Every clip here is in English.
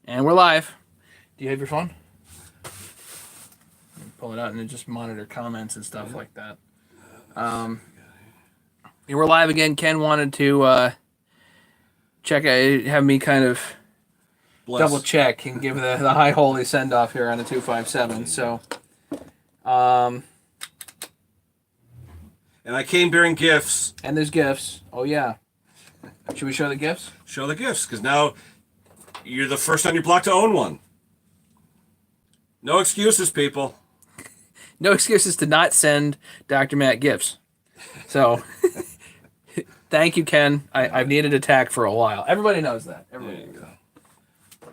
And we're live. Do you have your phone? Pull it out and then just monitor comments and stuff like that. We're live again. Ken wanted to check, have me kind of double check and give the high holy send off here on the 257. So, And I came bearing gifts. and there's gifts. Oh yeah. Should we show the gifts? Show the gifts, because now you're the first on your block to own one. No excuses, people. No excuses to not send Dr. Matt gifts. So, thank you, Ken. I've needed a tack for a while. Everybody knows that. Everybody There you knows go. that.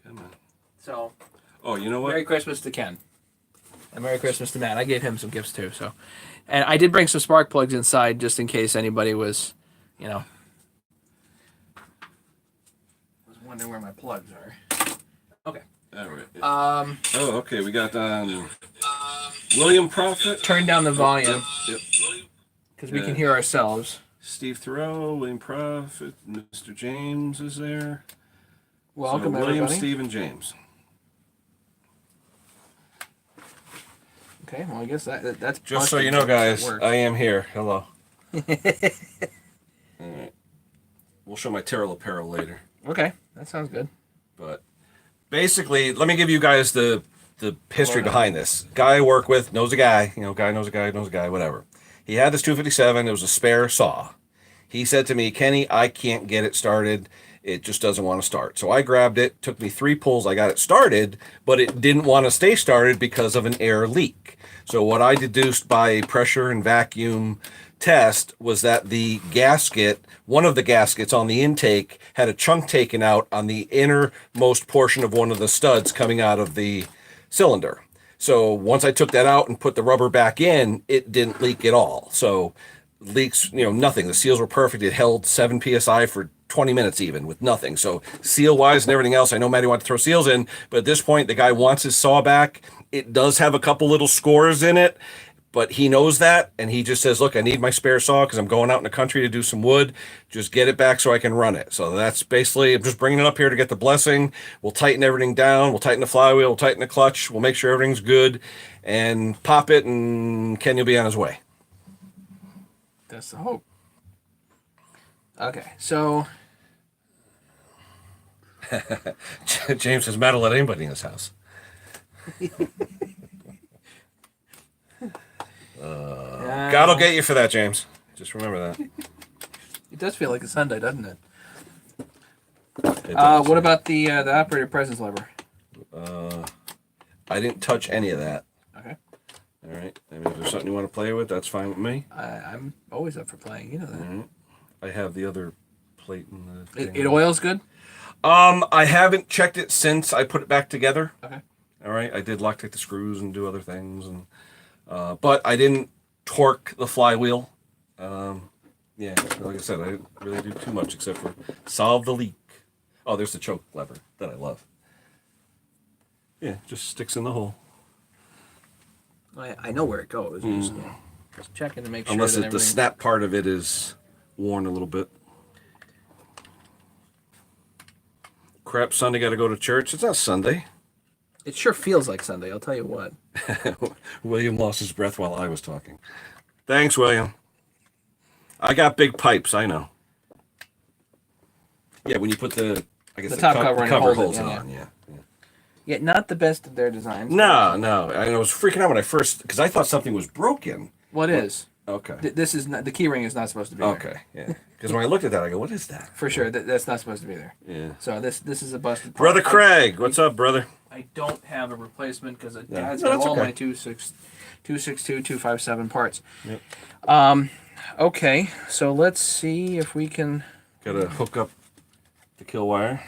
Come on. So, Oh, you know what? Merry Christmas to Ken. And Merry Christmas to Matt. I gave him some gifts too. So, and I did bring some spark plugs inside just in case anybody was, was wondering where my plugs are. Okay. All right. Oh, okay. We got William Prophet. Turn down the volume Yep. because we can hear ourselves. Steve Thoreau, William Prophet, Mr. James is there. Welcome, so William, everybody. Steve, and James. Okay, well, I guess that's Just so you know, guys, I am here. Hello. All right. We'll show my Terrell apparel later. Okay, that sounds good. But basically, let me give you guys the history behind this. Guy I work with knows a guy. Guy knows a guy, knows a guy, whatever. He had this 257. It was a spare saw. He said to me, Kenny, I can't get it started. It just doesn't want to start. So I grabbed it. Took me 3 pulls. I got it started, but it didn't want to stay started because of an air leak. So what I deduced by a pressure and vacuum test was that the gasket, one of the gaskets on the intake, had a chunk taken out on the innermost portion of one of the studs coming out of the cylinder. So once I took that out and put the rubber back in, it didn't leak at all. So leaks, nothing. The seals were perfect. It held 7 psi for 20 minutes even with nothing. So seal wise and everything else, I know Matty wanted to throw seals in, but at this point the guy wants his saw back. It does have a couple little scores in it, but he knows that, and he just says, look, I need my spare saw because I'm going out in the country to do some wood. Just get it back so I can run it. So that's basically, I'm just bringing it up here to get the blessing. We'll tighten everything down. We'll tighten the flywheel. We'll tighten the clutch. We'll make sure everything's good and pop it, and Ken will be on his way. That's the hope. Okay, so James says, Matt will let anybody in his house. God will get you for that, James. Just remember that. it does feel like a Sunday, doesn't it? It does. What about the operator presence lever? I didn't touch any of that. Okay. All right. I mean, if there's something you want to play with, that's fine with me. I'm always up for playing. You know that. All right. I have the other plate in the thing. It oils good? I haven't checked it since I put it back together. Okay. All right. I did Loctite the screws and do other things, and but I didn't torque the flywheel. Yeah, like I said, I didn't really do too much except for solve the leak. Oh, there's the choke lever that I love. Yeah, just sticks in the hole. I know where it goes. Just checking to make sure Unless that the snap part of it is worn a little bit. Crap, Sunday got to go to church. It's not Sunday. It sure feels like Sunday, I'll tell you what. William lost his breath while I was talking. Thanks, William. I got big pipes, I know. Yeah, when you put the top cover and hold it, holds yeah, on, yeah. Yeah, not the best of their designs. No. I was freaking out when I first, because I thought something was broken. What is? Okay. This is not, the key ring is not supposed to be there. Okay, yeah. Because when I looked at that, I go, what is that? For sure, that's not supposed to be there. Yeah. So this is a busted part. Brother Craig, what's up, brother? I don't have a replacement because it Yeah. has No, got that's all okay. my 262, 257 parts. Yep. Okay, so let's see if we can. Got to hook up the kill wire.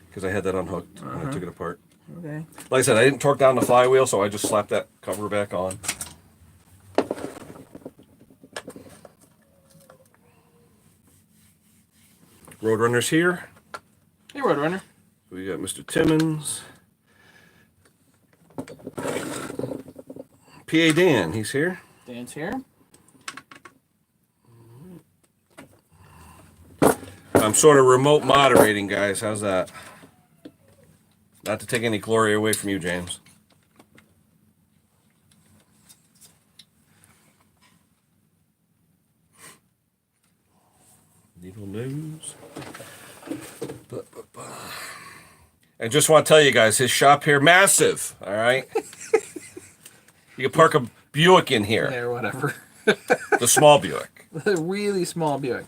Because I had that unhooked when I took it apart. Okay. Like I said, I didn't torque down the flywheel, so I just slapped that cover back on. Roadrunner's here. Hey, Roadrunner. We got Mr. Timmons. PA Dan, he's here. Dan's here. I'm sort of remote moderating, guys. How's that? Not to take any glory away from you, James. Needle news. I just want to tell you guys, his shop here, massive. All right. You can park a Buick in here. Yeah, or whatever. The small Buick. The really small Buick.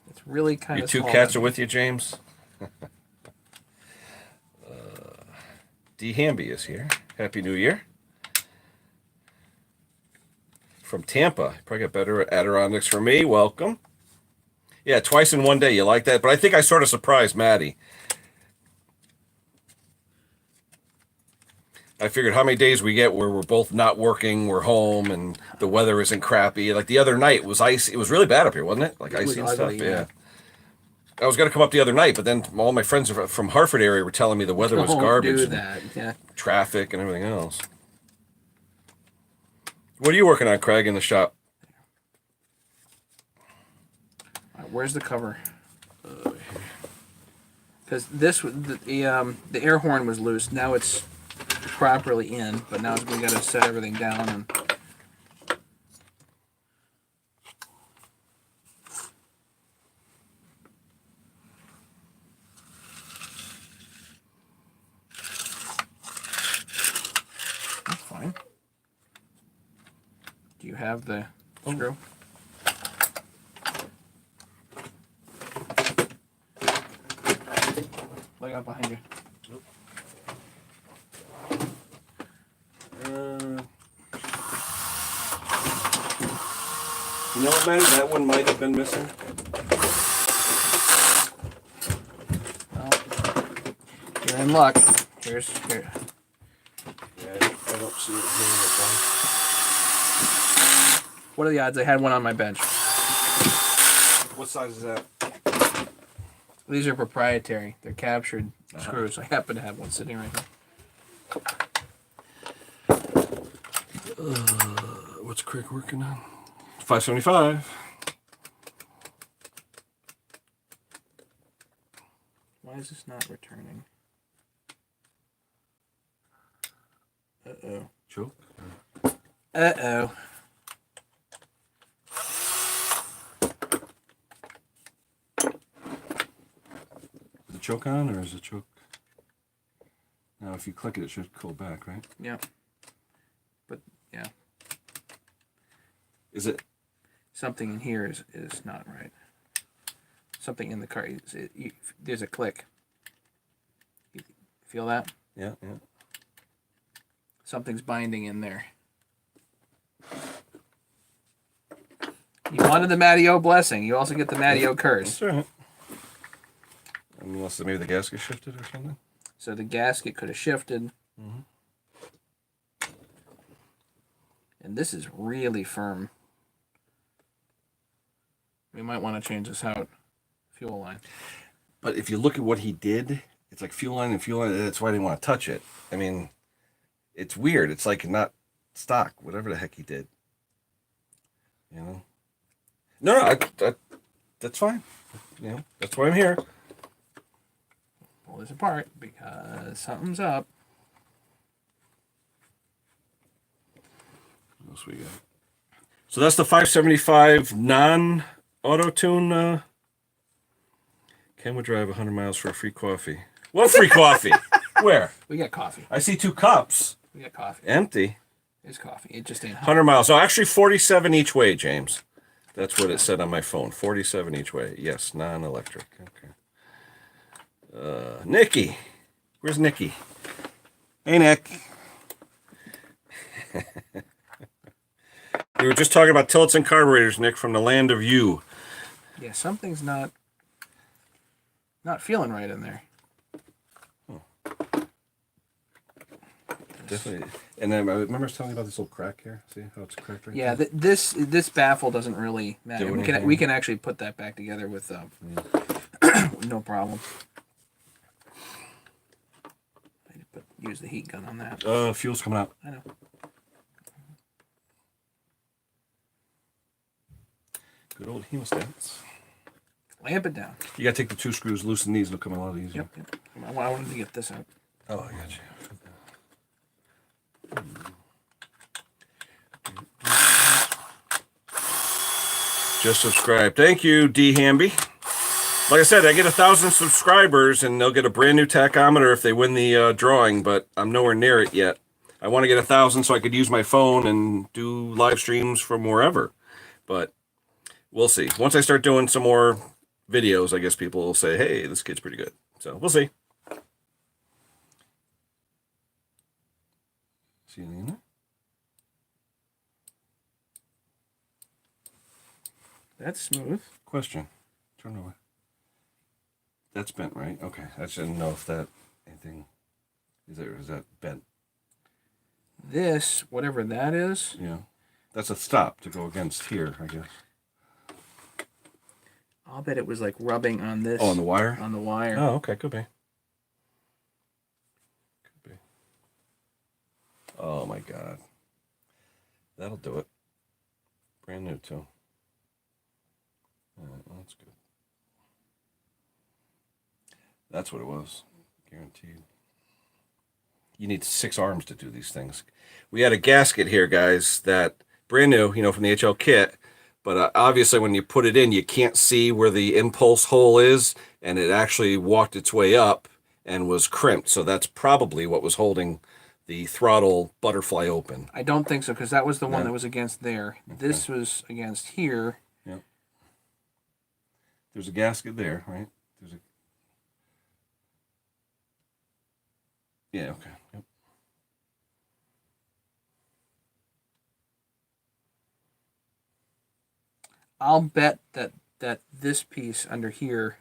It's really kind Your of two small. cats are with you, James? D. Hamby is here. Happy New Year. From Tampa. Probably got better Adirondacks for me. Welcome. Yeah, twice in one day. You like that? But I think I sort of surprised Maddie. I figured how many days we get where we're both not working, we're home, and the weather isn't crappy. Like the other night, it was icy. It was really bad up here, wasn't it? Like icy and stuff. Yeah. I was going to come up the other night, but then all my friends from Hartford area were telling me the weather was garbage. Do that. Yeah. Traffic and everything else. What are you working on, Craig, in the shop? Where's the cover? Because the air horn was loose. Now it's properly in, but now we got to set everything down and. That's fine. Do you have the screw? Look out behind you. You know what, man? That one might have been missing. Well, you're in luck. Here. Yeah, I don't see it here in the phone. What are the odds I had one on my bench? What size is that? These are proprietary. They're captured screws. I happen to have one sitting right here. What's Craig working on? 575. Why is this not returning? Uh-oh. Choke? Uh-oh. Is it choke on or is it choke? Now, if you click it, it should go back, right? Yeah. But, yeah. Is it? Something in here is not right. Something in the car. There's a click. You feel that? Yeah, yeah. Something's binding in there. You wanted the Matty-O blessing. You also get the Matty-O curse. That's all right. Unless maybe the gasket shifted or something. So the gasket could have shifted. Mm-hmm. And this is really firm. We might want to change this out. Fuel line. But if you look at what he did, it's like fuel line and fuel line. That's why I didn't want to touch it. I mean, it's weird. It's like not stock, whatever the heck he did. You know? No, that's fine. You know, that's why I'm here. Pull this apart because something's up. What else we got? So that's the 575 non-auto tune. Ken would drive 100 miles for a free coffee. What free coffee? Where? We got coffee. I see 2 cups. We got coffee. Empty. There's coffee. It just ain't hot. 100 miles. So actually 47 each way, James. That's what it said on my phone. 47 each way. Yes, non-electric. Okay. Nikki. Where's Nikki? Hey, Nick. We were just talking about tillets and carburetors, Nick, from the land of you. Yeah, something's not feeling right in there. Oh. Definitely. And then I remember telling you about this little crack here. See how it's cracked right Yeah, there? this baffle doesn't really matter. We can actually put that back together with no problem. Use the heat gun on that. Fuel's coming out. I know. Good old hemostats. Lamp it down. You gotta take the 2 screws, loosen these, it'll come a lot easier. Yep. I wanted to get this out. Oh, I got you. Just subscribe. Thank you, D Hamby. Like I said, I get 1,000 subscribers, and they'll get a brand new tachometer if they win the drawing. But I'm nowhere near it yet. I want to get 1,000 so I could use my phone and do live streams from wherever. But we'll see. Once I start doing some more videos, I guess people will say, "Hey, this kid's pretty good." So we'll see. See anything in there? That's smooth. Question. Turn away. That's bent, right? Okay. I just didn't know if that anything is that bent. This, whatever that is. Yeah. That's a stop to go against here, I guess. I'll bet it was like rubbing on this. Oh, on the wire? On the wire. Oh, okay. Could be. Could be. Oh, my God. That'll do it. Brand new, too. All right, well, that's good. That's what it was. Guaranteed. You need 6 arms to do these things. We had a gasket here, guys, that brand new, from the HL kit. But obviously, when you put it in, you can't see where the impulse hole is, and it actually walked its way up and was crimped. So that's probably what was holding the throttle butterfly open. I don't think so, because that was the one No. that was against there. Okay. This was against here. Yep. There's a gasket there, right? Yeah, okay. Yep. I'll bet that this piece under here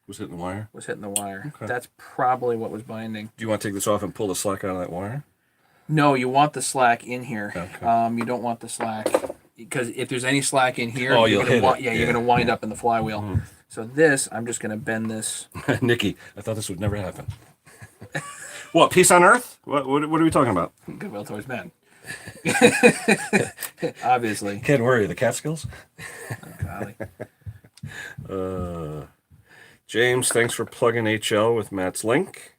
was hitting the wire. Okay. That's probably what was binding. Do you want to take this off and pull the slack out of that wire? No, you want the slack in here. Okay. You don't want the slack, because if there's any slack in here, you're going to wind up in the flywheel. Mm-hmm. So this, I'm just going to bend this. Nikki, I thought this would never happen. What, peace on earth? What are we talking about? Goodwill towards men. Obviously. Can't worry, the Catskills? Oh, golly. James, thanks for plugging HL with Matt's link.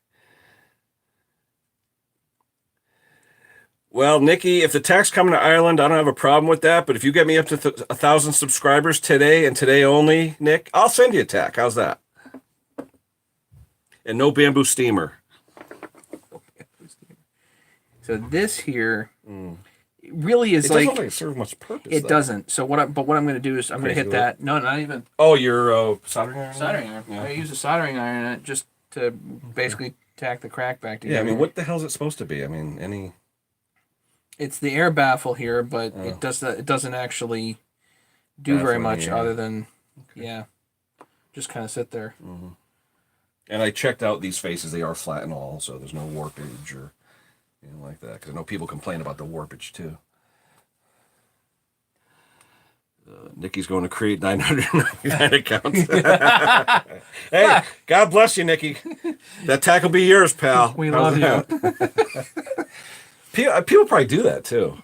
Well, Nikki, if the tech's coming to Ireland, I don't have a problem with that. But if you get me up to 1,000 subscribers today and today only, Nick, I'll send you a tech. How's that? And no bamboo steamer. So this here really is it doesn't really serve much purpose. It doesn't. So what I'm going to do is I'm going to hit that. No, not even. Oh, your soldering iron. Soldering iron. Yeah. I use a soldering iron in it just to basically tack the crack back together. Yeah, I mean, what the hell is it supposed to be? I mean, any. It's the air baffle here, but it doesn't actually do very much other than just kind of sit there. Mm-hmm. And I checked out these faces; they are flat and all, so there's no warpage or. Like that, because I know people complain about the warpage too. Nikki's going to create 999 accounts. Hey, God bless you, Nikki. That tack will be yours, pal. We love you. People probably do that too.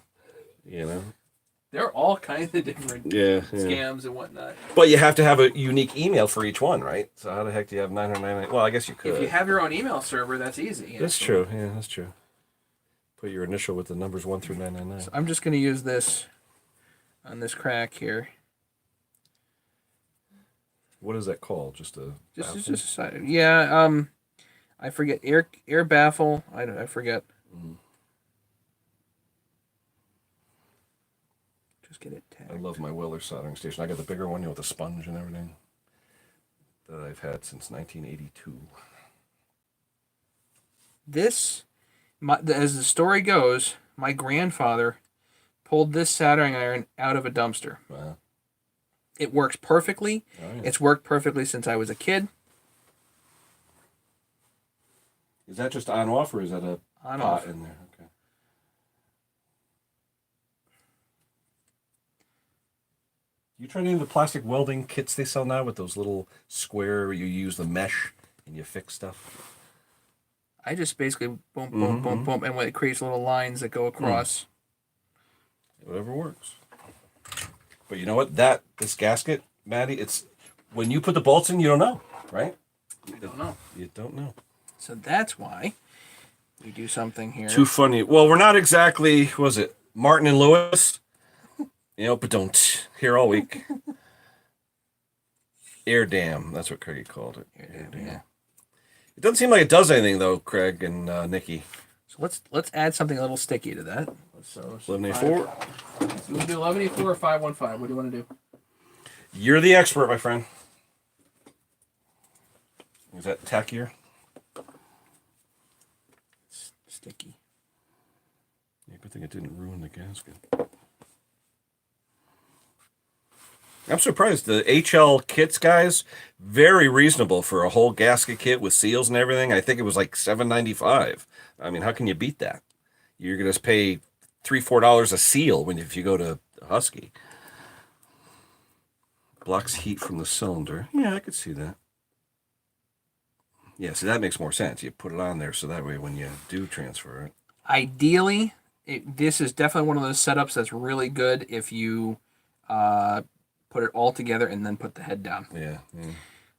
There are all kinds of different scams and whatnot. But you have to have a unique email for each one, right? So how the heck do you have 999? Well, I guess you could. If you have your own email server, that's easy. That's true. Yeah, that's true. Put your initial with the numbers 1 through 999. So I'm just going to use this on this crack here. What is that called? Just a side. Yeah. I forget air baffle. I forget. Just get it tagged. I love my Weller soldering station. I got the bigger one, with the sponge and everything that I've had since 1982. This. As the story goes, my grandfather pulled this soldering iron out of a dumpster. Wow. It works perfectly. Oh, yeah. It's worked perfectly since I was a kid. Is that just on off, or is that a on pot off in there? Okay. You tried any of the plastic welding kits they sell now with those little square? You use the mesh and you fix stuff. I just basically boom, boom, boom, boom, and it creates little lines that go across. Whatever works. But you know what? This gasket, Maddie, it's when you put the bolts in, you don't know, right? You don't know. You don't know. So that's why We do something here. Too funny. Well, we're not exactly, was it Martin and Lewis? But don't. Here all week. Air dam. That's what Craig called it. Air dam. Yeah. It doesn't seem like it does anything though, Craig and Nikki. So let's add something a little sticky to that. So 1184. So we do 1184 or 515. What do you want to do? You're the expert, my friend. Is that tackier? Sticky. Yeah, good thing it didn't ruin the gasket. I'm surprised. The HL kits, guys, very reasonable for a whole gasket kit with seals and everything. I think it was like $7.95. I mean, how can you beat that? You're gonna pay $3-4 a seal if you go to Husky. Blocks heat from the cylinder. Yeah, I could see that. Yeah, see, that makes more sense. You put it on there so that way when you do transfer it. Ideally, this is definitely one of those setups that's really good if you put it all together and then put the head down. Yeah.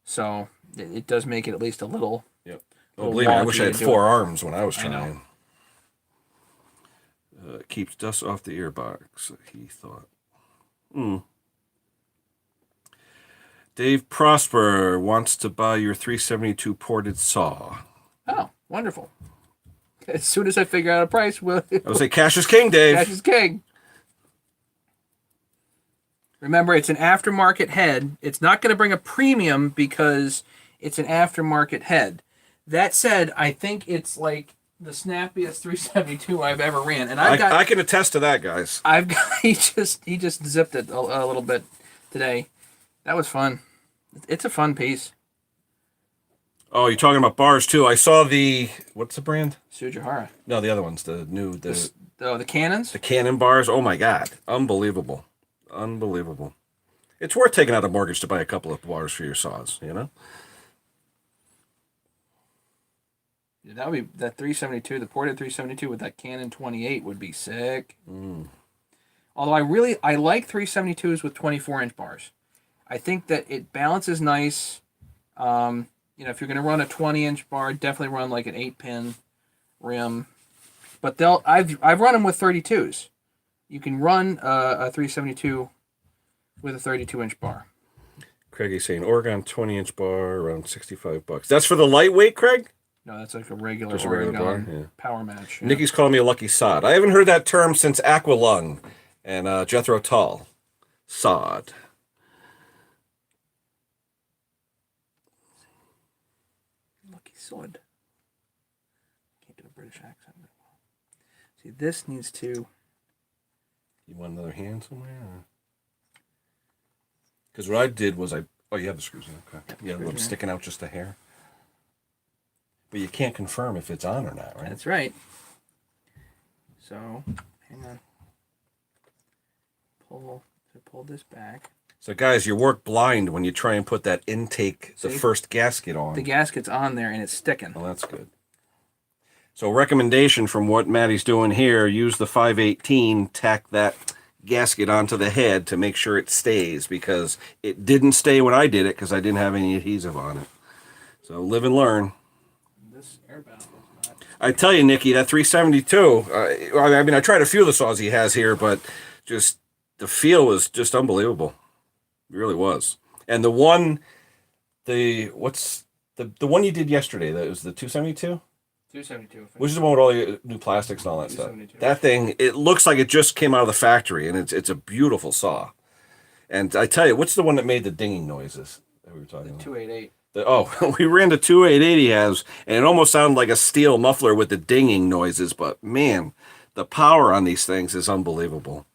So it does make it at least a little. Yep. Well, believe me, I wish I had 4 arms when I was trying. Keeps dust off the earbox, he thought. Dave Prosper wants to buy your 372 ported saw. Oh, wonderful. As soon as I figure out a price, we'll... I would say cash is king, Dave. Cash is king. Remember, it's an aftermarket head. It's not going to bring a premium because it's an aftermarket head. That said, I think it's like the snappiest 372 I've ever ran, and I can attest to that, guys. He just zipped it a little bit today. That was fun. It's a fun piece. Oh, you're talking about bars too. I saw what's the brand? Tsujihara. No, the other ones. The Cannons. The Cannon bars. Oh my God, unbelievable. It's worth taking out a mortgage to buy a couple of bars for your saws. Yeah, that would be that 372. The ported 372 with that Cannon 28 would be sick. Although I like 372s with 24-inch bars. I think that it balances nice. If you're going to run a 20-inch bar, definitely run like an 8-pin rim. But I've run them with 32s. You can run a 372 with a 32-inch bar. Craig is saying Oregon 20-inch bar around $65. That's for the lightweight, Craig? No, that's like a regular Just a Oregon regular bar? Yeah. power match. Yeah. Nikki's calling me a lucky sod. I haven't heard that term since Aqualung and Jethro Tull. Sod. Lucky sod. Can't do a British accent very well. See, this needs to... You want another hand somewhere? Because what I did was Oh, you have the screws in. Okay. You have them sticking out just a hair. But you can't confirm if it's on or not, right? That's right. So, hang on. Pull this back. So, guys, you work blind when you try and put that intake, the first gasket on. The gasket's on there and it's sticking. Well, that's good. So, recommendation from what Maddie's doing here, use the 518, tack that gasket onto the head to make sure it stays, because it didn't stay when I did it because I didn't have any adhesive on it. So, live and learn. This airbound is not. I tell you, Nikki, that 372, I tried a few of the saws he has here, but just the feel was just unbelievable. It really was. And the one you did yesterday, that was the 272? 272. Which is the one with all the new plastics and all that stuff. That thing, it looks like it just came out of the factory, and it's a beautiful saw. And I tell you, what's the one that made the dinging noises that we were talking about? 288. We ran the 288 he has, and it almost sounded like a steel muffler with the dinging noises, but man, the power on these things is unbelievable.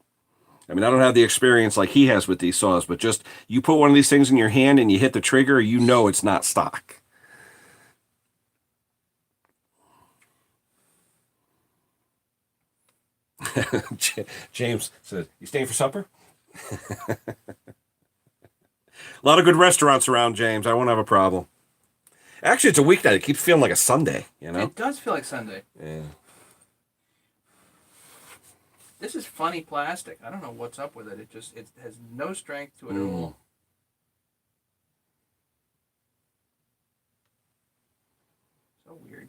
I mean, I don't have the experience like he has with these saws, but just you put one of these things in your hand and you hit the trigger, you know it's not stock. James said, "You staying for supper?" A lot of good restaurants around, James. I won't have a problem. Actually, it's a weeknight. It keeps feeling like a Sunday, you know? It does feel like Sunday. Yeah. This is funny plastic. I don't know what's up with it. It has no strength to it at all. So weird.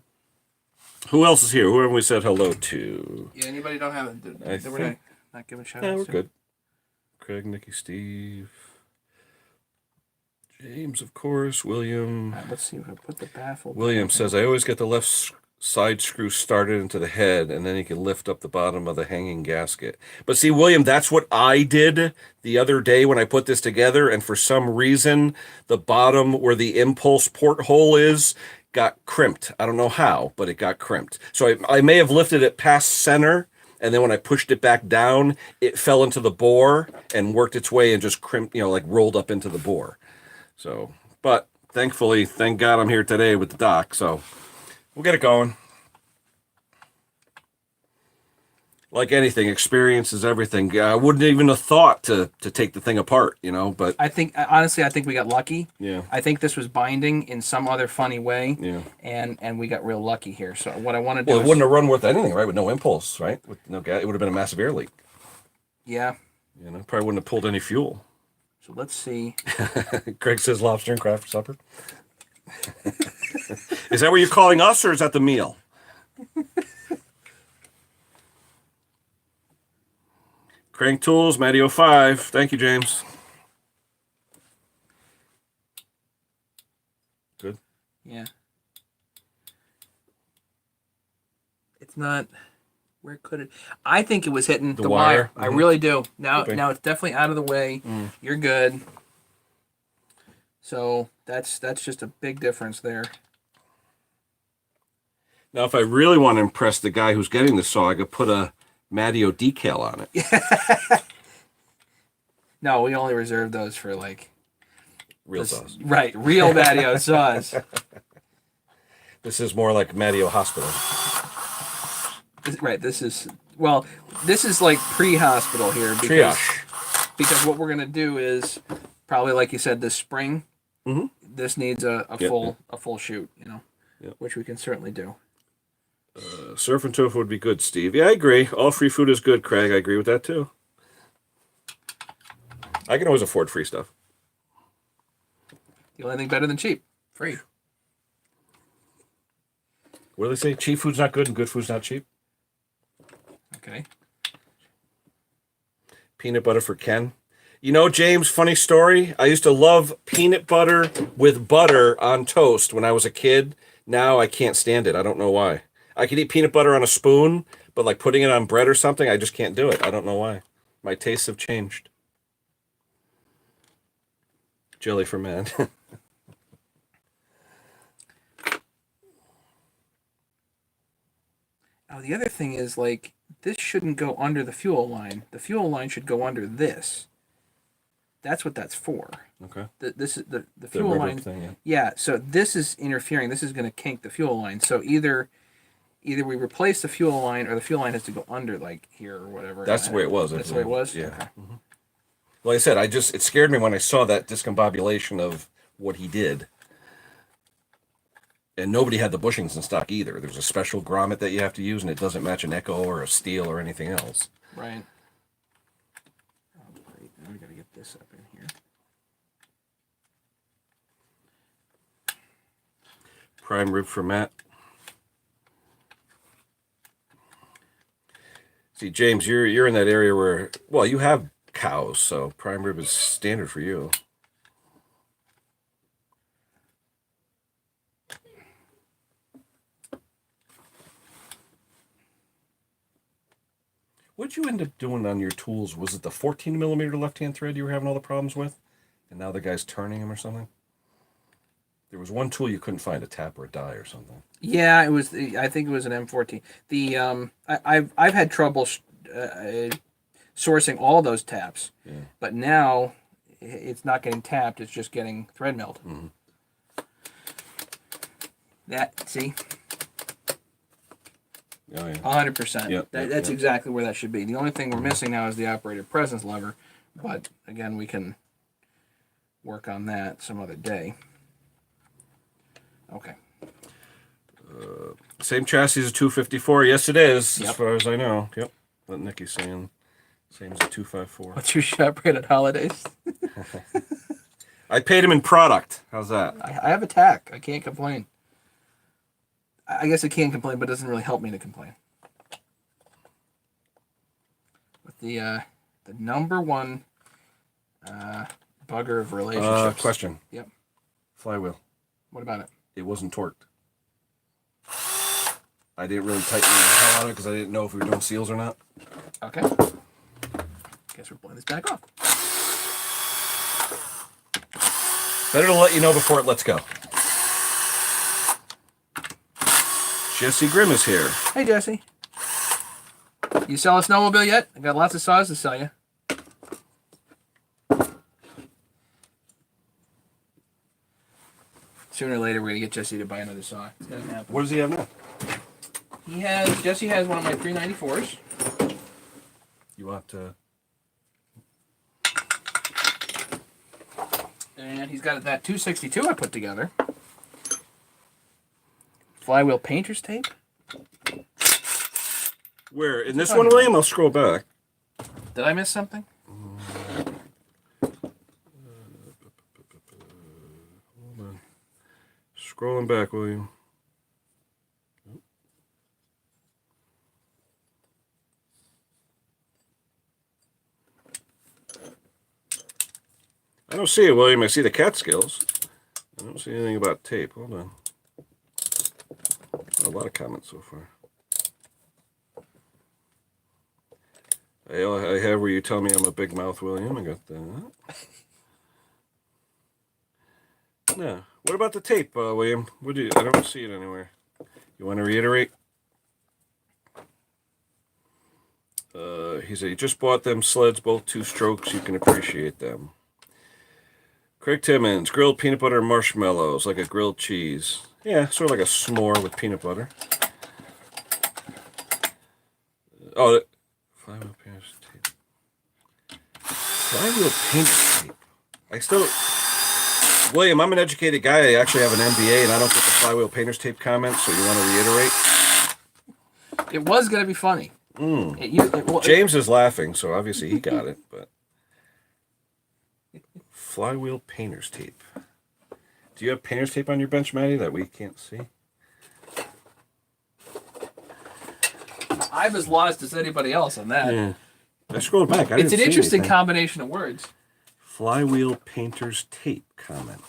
Who else is here? Who have we said hello to? Yeah, anybody don't have it? We're think- not giving shout Yeah, outs we're to? good. Craig, Nikki, Steve, James, of course, William. All right, let's see. We'll put the baffle. William says, I always get the left side screw started into the head, and then you can lift up the bottom of the hanging gasket. But see, William, that's what I did the other day when I put this together, and for some reason, the bottom where the impulse port hole is got crimped. I don't know how, but it got crimped. So I may have lifted it past center, and then when I pushed it back down, it fell into the bore and worked its way and just crimped, like rolled up into the bore. So, but thankfully, thank God I'm here today with the doc, so we'll get it going. Like anything, experience is everything. I wouldn't even have thought to take the thing apart, but I think honestly, I think we got lucky. yeah. I think this was binding in some other funny way. Yeah. And we got real lucky here. So what I want to do Well, it is, wouldn't have run with anything, right? With no impulse, right? With no gas, it would have been a massive air leak. yeah. Probably wouldn't have pulled any fuel. So let's see. Greg says lobster and crab for supper. Is that what you're calling us, or is that the meal? Crank Tools, Matty 05. Thank you, James. Good. Yeah. It's not. Where could it? I think it was hitting the wire. I really do. Now it's definitely out of the way. You're good. So that's just a big difference there. Now, if I really want to impress the guy who's getting the saw, I could put a Matteo decal on it. No, we only reserve those for Real saws. Right, real Matteo saws. This is more like Matteo Hospital. Right, this is like pre-hospital here Triage. because what we're gonna do is probably like you said this spring. Mm-hmm. This needs a full shoot, Yep. which we can certainly do. Surf and tofu would be good, Steve. Yeah, I agree. All free food is good, Craig. I agree with that, too. I can always afford free stuff. The only thing better than cheap, free. What do they say? Cheap food's not good and good food's not cheap? Okay. Peanut butter for Ken. James, funny story. I used to love peanut butter with butter on toast when I was a kid. Now I can't stand it. I don't know why. I could eat peanut butter on a spoon, but like putting it on bread or something, I just can't do it. I don't know why. My tastes have changed. Jelly for men. Now the other thing is this shouldn't go under the fuel line. The fuel line should go under this. That's what that's for. Okay. This is the The fuel rubber line. thing, yeah. Yeah. So this is interfering. This is going to kink the fuel line. So either we replace the fuel line, or the fuel line has to go under here or whatever. That's the way it was. That's the way it was. Yeah. Okay. Mm-hmm. Like I said, it scared me when I saw that discombobulation of what he did. And nobody had the bushings in stock either. There's a special grommet that you have to use, and it doesn't match an Echo or a Steel or anything else. Right. Oh, great. Now we got to get this up in here. Prime rib for Matt. See, James, you're in that area where, well, you have cows, so prime rib is standard for you. What'd you end up doing on your tools? Was it the 14 millimeter left-hand thread you were having all the problems with? And now the guy's turning them or something? There was one tool you couldn't find, a tap or a die or something. Yeah, it was. I think it was an M14. I've had trouble sourcing all those taps, but now it's not getting tapped. It's just getting thread milled. Mm-hmm. See, Oh, yeah. 100%. Yep, That's exactly where that should be. The only thing we're missing now is the operator presence lever, but again, we can work on that some other day. Okay. Same chassis as a 254. Yes, it is, Yep. as far as I know. Yep. What Nikki's saying. Same as a 254. What's your shop rate at holidays? I paid him in product. How's that? I have a tack. I can't complain. I guess I can complain, but it doesn't really help me to complain. With the number one bugger of relationships. Question. Yep. Flywheel. What about it? It wasn't torqued. I didn't really tighten the hell out of it because I didn't know if we were doing seals or not. Okay. Guess we're pulling this back off. Better to let you know before it lets go. Jesse Grimm is here. Hey, Jesse. You sell a snowmobile yet? I got lots of saws to sell you. Sooner or later, we're gonna get Jesse to buy another saw. It's gonna happen. What does he have now? Jesse has one of my 394s. You want to... And he's got that 262 I put together. Flywheel painter's tape. Where? In this one, William? I'll scroll back. Did I miss something? Hold on. Scrolling back, William. I don't see it, William. I see the Catskills. I don't see anything about tape. Hold on. A lot of comments so far. I have where you tell me I'm a big mouth, William. I got that. No. What about the tape, William? I don't see it anywhere. You want to reiterate? He said, you just bought them sleds, both 2 strokes. You can appreciate them. Craig Timmons, grilled peanut butter and marshmallows, like a grilled cheese. Yeah, sort of like a s'more with peanut butter. Oh, flywheel painter's tape. Flywheel painter's tape. I still... William, I'm an educated guy. I actually have an MBA, and I don't get the flywheel painter's tape comment, so you want to reiterate? It was going to be funny. James is laughing, so obviously he got it, but... Flywheel painter's tape. Do you have painter's tape on your bench, Maddie, that we can't see? I'm as lost as anybody else on that. Yeah. I scrolled back. It's an interesting combination of words. Flywheel painter's tape comment.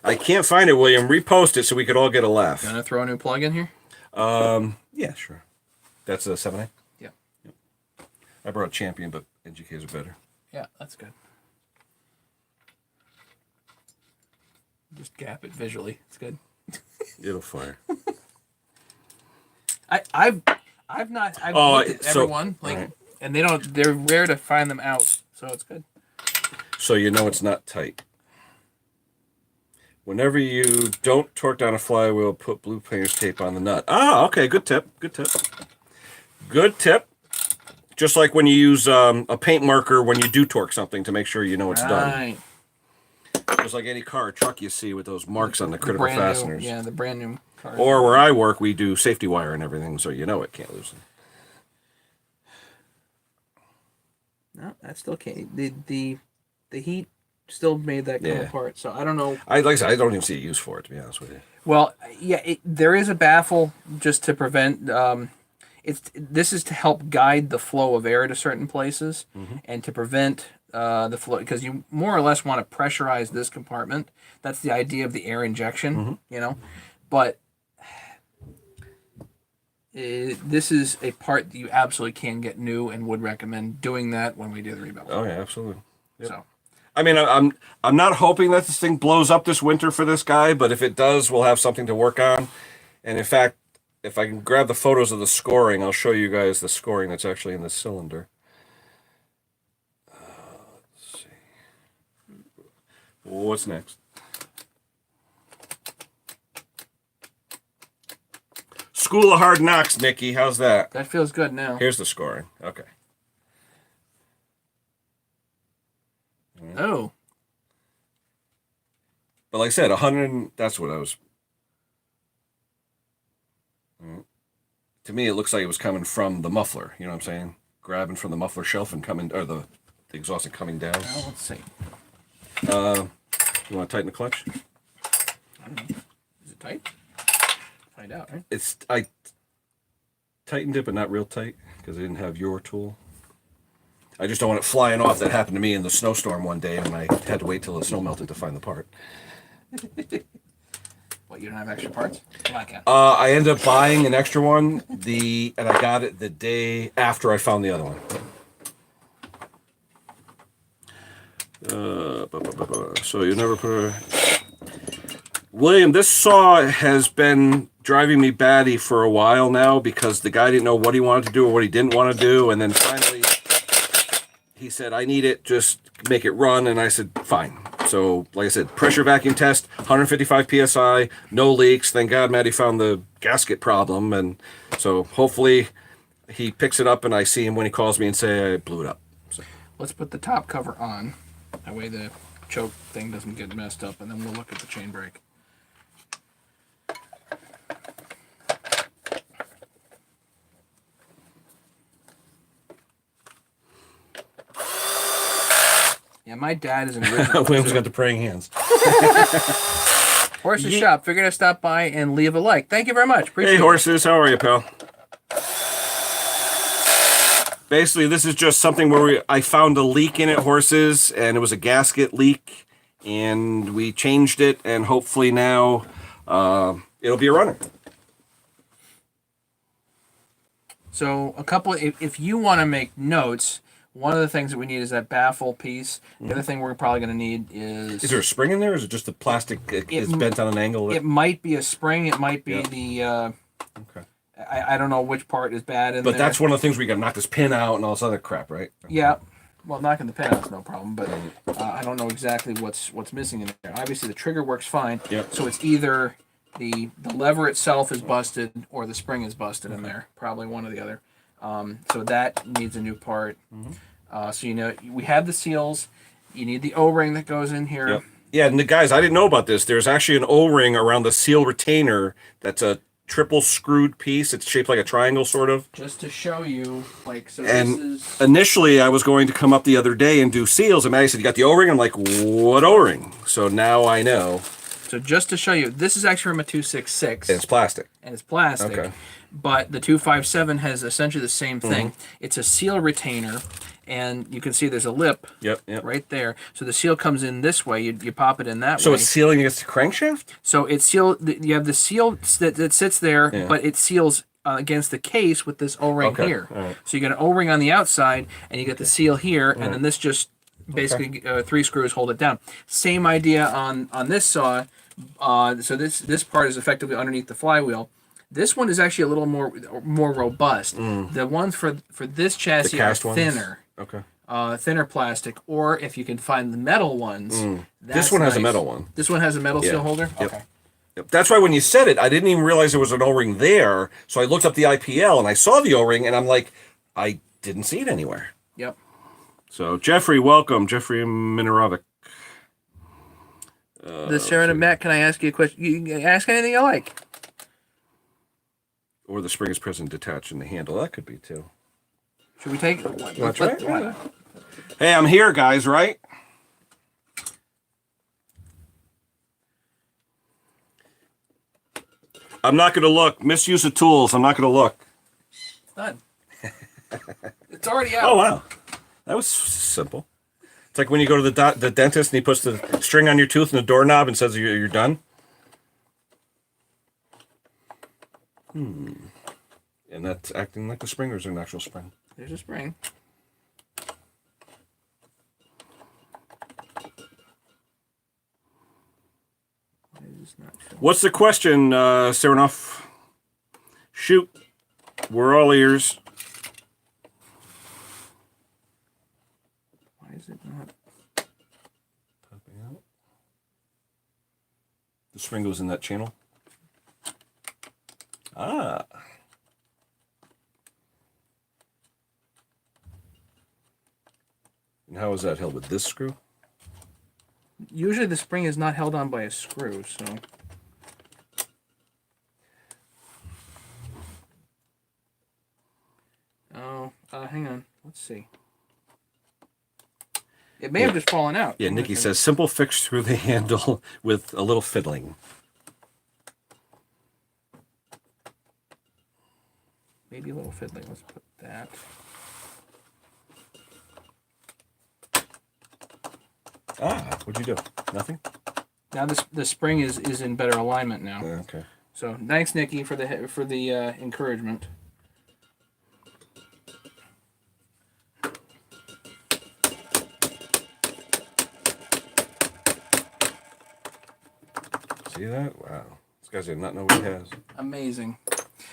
I can't find it, William. Repost it so we could all get a laugh. You want to throw a new plug in here? Yeah, sure. That's a 7A? Yeah. Yep. I brought Champion, but NGKs are better. Yeah, that's good. Just gap it visually. It's good. It'll fire. I've looked at everyone, right. and they're rare to find them out, so it's good. So you know it's not tight. Whenever you don't torque down a flywheel, put blue painter's tape on the nut. Ah, okay, good tip. Good tip. Good tip. Just like when you use a paint marker when you do torque something to make sure you know it's done. Just like any car or truck you see with those marks on the critical fasteners. The brand new cars. Or where I work, we do safety wire and everything, so you know it can't loosen. No, that still can't. The heat still made that come apart. So I don't know. Like I said, I don't even see a use for it, to be honest with you. Well, yeah, there is a baffle just to prevent. This is to help guide the flow of air to certain places and to prevent the flow, because you more or less want to pressurize this compartment. That's the idea of the air injection, But this is a part that you absolutely can get new, and would recommend doing that when we do the rebuild. Oh yeah, absolutely. Yep. So, I mean, I'm not hoping that this thing blows up this winter for this guy, but if it does, we'll have something to work on. And in fact, if I can grab the photos of the scoring, I'll show you guys the scoring that's actually in the cylinder. Let's see. What's next? School of Hard Knocks, Nikki. How's that? that feels good now. Here's the scoring. Okay. Oh. But like I said, 100, that's what I was... To me, it looks like it was coming from the muffler. You know what I'm saying? Grabbing from the muffler shelf and coming, or the exhaust and coming down. Well, let's see. You want to tighten the clutch? I don't know. Is it tight? Find out, right? I tightened it, but not real tight because I didn't have your tool. I just don't want it flying off. That happened to me in the snowstorm one day, and I had to wait till the snow melted to find the part. What, you don't have extra parts? Black out. I ended up buying an extra one. And I got it the day after I found the other one. So you never put a... William, this saw has been driving me batty for a while now because the guy didn't know what he wanted to do or what he didn't want to do, and then finally he said, I need it, just make it run, and I said, fine. So, like I said, pressure vacuum test, 155 PSI, no leaks. Thank God Maddie found the gasket problem, and so hopefully he picks it up and I see him when he calls me and say I blew it up. So. Let's put the top cover on. That way the choke thing doesn't get messed up, and then we'll look at the chain brake. Yeah, my dad is an original. William's got the praying hands. Horses Shop. Figured I'd stop by and leave a like. Thank you very much. Appreciate Hey, Horses. How are you, pal? Basically, this is just something where I found a leak in it, Horses, and it was a gasket leak, and we changed it, and hopefully now it'll be a runner. So a couple, if you want to make notes, one of the things that we need is that baffle piece. The other thing we're probably going to need is... Is there a spring in there, or is it just the plastic is bent on an angle? It might be a spring. It might be the... Okay. I don't know which part is bad in But there. that's one of the things where you got to knock this pin out and all this other crap, right? Yeah. Well, knocking the pin out's no problem, but I don't know exactly what's missing in there. Obviously, the trigger works fine. Yep. So it's either the lever itself is busted or the spring is busted in there. Probably one or the other. So that needs a new part. So we have the seals. You need the O-ring that goes in here. Yep. Yeah, and the guys, I didn't know about this. There's actually an O-ring around the seal retainer that's a triple screwed piece. It's shaped like a triangle, sort of. Just to show you, so And this is... initially, I was going to come up the other day and do seals, and Maddie said, you got the O-ring? I'm like, what O-ring? So now I know. So just to show you, this is actually from a 266. And it's plastic. And it's plastic. Okay. But the 257 has essentially the same thing. It's a seal retainer, and you can see there's a lip Yep. right there. So the seal comes in this way. You pop it in that way. So it's sealing against the crankshaft? So it's sealed. You have the seal that sits there, Yeah. but it seals against the case with this O-ring Okay. here. All right. So you got an O-ring on the outside, and you get the seal here, and then this just basically 3 screws hold it down. Same idea on this saw. So this part is effectively underneath the flywheel. This one is actually a little more robust. The ones for this chassis are cast ones? thinner. Okay. Thinner plastic, or if you can find the metal ones. This one has a nice. metal one. This one has a metal seal holder? Yep. Okay. Yep. That's why when you said it, I didn't even realize there was an O-ring there. So I looked up the IPL, and I saw the O-ring, and I'm like, I didn't see it anywhere. Yep. So, Jeffrey, welcome. Jeffrey Minorovic. The Serenade Matt, can I ask you a question? You can ask anything you like. Or the spring is present detached in the handle. That could be, too. Should we take it? That's right. Hey, I'm here, guys, right? I'm not going to look. Misuse of tools. I'm not going to look. It's done. It's already out. Oh, wow. That was simple. It's like when you go to the dentist and he puts the string on your tooth and the doorknob and says you're done. And that's acting like a spring, or is there an actual spring? There's a spring. What's the question, Serenoff? Shoot. We're all ears. Why is it not? Popping out. The spring goes in that channel. Ah. And how is that held with this screw? Usually the spring is not held on by a screw, so. Oh, hang on. Let's see. It may have just fallen out. Yeah, Nikki says simple fix through the handle with a little fiddling. maybe a little fiddly. Let's put that. What'd you do? Nothing? Now the spring is in better alignment now. Okay. So thanks, Nikki, for the encouragement. See that? Wow. This guy did not know what he has. Amazing.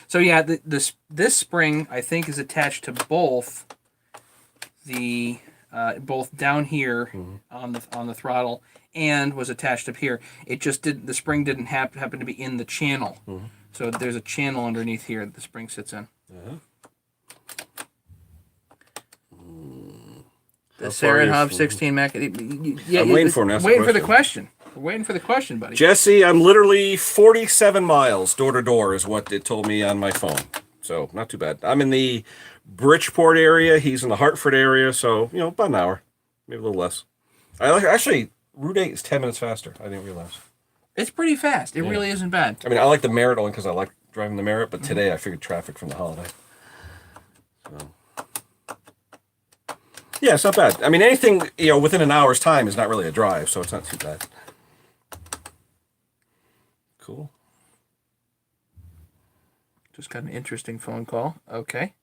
So yeah, this spring I think is attached to both the both down here on the throttle and was attached up here. It just didn't. The spring didn't happen to be in the channel. So there's a channel underneath here that the spring sits in. The Sarin Hub 16 Mac. Yeah, I'm waiting for him. Waiting for the question. We're waiting for the question, buddy. Jesse, I'm literally 47 miles door to door is what it told me on my phone. So not too bad. I'm in the Bridgeport area. He's in the Hartford area. So, about an hour, maybe a little less. Actually, Route 8 is 10 minutes faster. I didn't realize. It's pretty fast. It really isn't bad. I mean, I like the Merit only because I like driving the Merit, but today I figured traffic from the holiday. So. Yeah, it's not bad. I mean, anything, within an hour's time is not really a drive, so it's not too bad. Cool. Just got an interesting phone call. Okay.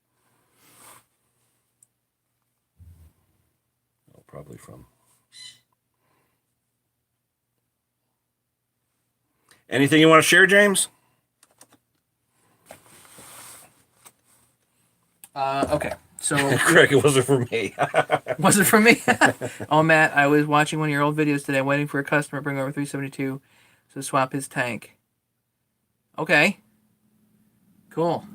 Oh, probably from. Anything you want to share, James? Okay. So Craig, it wasn't for me. was it for me? Oh, Matt, I was watching one of your old videos today, waiting for a customer to bring over 372 to swap his tank. Okay. Cool.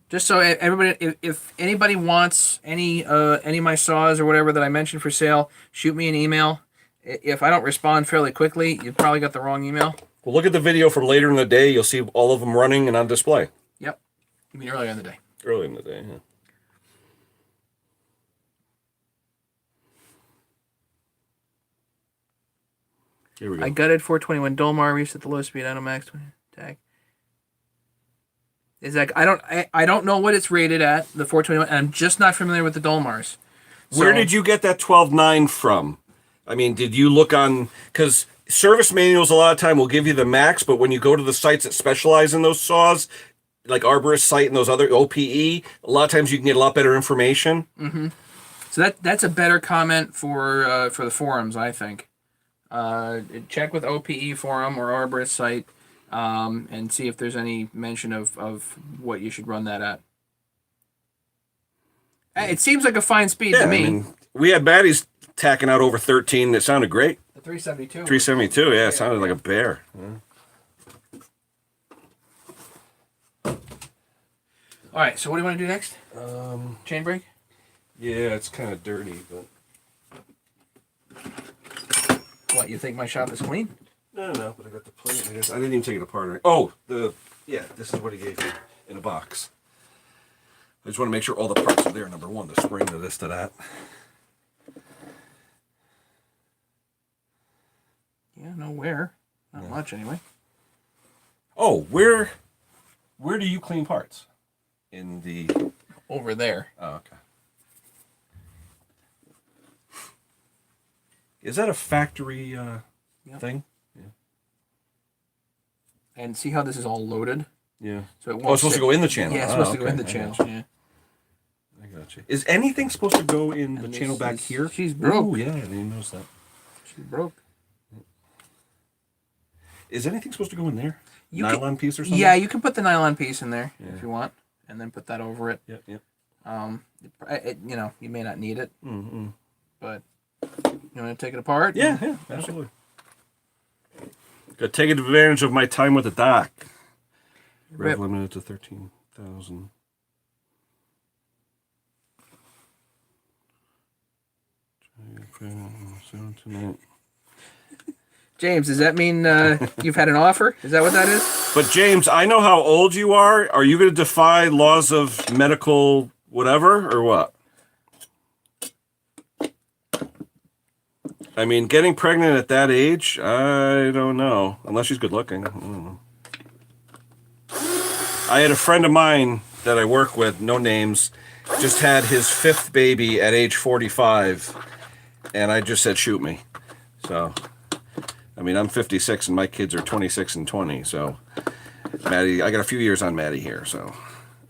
Just so everybody, if anybody wants any of my saws or whatever that I mentioned for sale, shoot me an email. If I don't respond fairly quickly, you probably got the wrong email. Well, look at the video from later in the day. You'll see all of them running and on display. Yep. You mean earlier in the day? Early in the day, yeah. Here we go. I gutted 421 Dolmar, reset the low speed auto max 20 tag. Is that I don't know what it's rated at, the 421, and I'm just not familiar with the Dolmars. Where did you get that 12.9 from? I mean, did you look on, because service manuals a lot of time will give you the max, but when you go to the sites that specialize in those saws, like Arborist site and those other OPE, a lot of times you can get a lot better information. Mm-hmm. So that's a better comment for the forums, I think. Check with OPE forum or Arborist site and see if there's any mention of what you should run that at. It seems like a fine speed to me. I mean, we had baddies tacking out over 13. That sounded great. The 372. 372, yeah, it sounded like a bear. Yeah. All right, so what do you want to do next? Chain brake? Yeah, it's kind of dirty, but... What, you think my shop is clean? No, but I got the plate. I didn't even take it apart. Oh, this is what he gave me in a box. I just want to make sure all the parts are there. Number one, the spring to this to that. Yeah, no, where? Not much, anyway. Oh, where do you clean parts? In the... Over there. Oh, okay. Is that a factory thing? Yeah. And see how this is all loaded? Yeah. So it's supposed to go in the channel. Yeah, it's supposed to go in the channel. Yeah. I got you. Is anything supposed to go in the channel back here? She's broke. Oh, yeah, I didn't notice that. She's broke. Is anything supposed to go in there? Nylon piece or something? Yeah, you can put the nylon piece in there if you want, and then put that over it. Yep. You may not need it, Mm-hmm. but you want to take it apart? Yeah, absolutely. Got to take advantage of my time with the dock. Rev limited to 13,000. James, does that mean you've had an offer? Is that what that is? But James, I know how old you are. Are you going to defy laws of medical whatever or what? I mean, getting pregnant at that age, I don't know. Unless she's good looking. I don't know. I had a friend of mine that I work with, no names, just had his 5th baby at age 45, and I just said, shoot me. So, I mean, I'm 56 and my kids are 26 and 20, so Maddie, I got a few years on Maddie here, so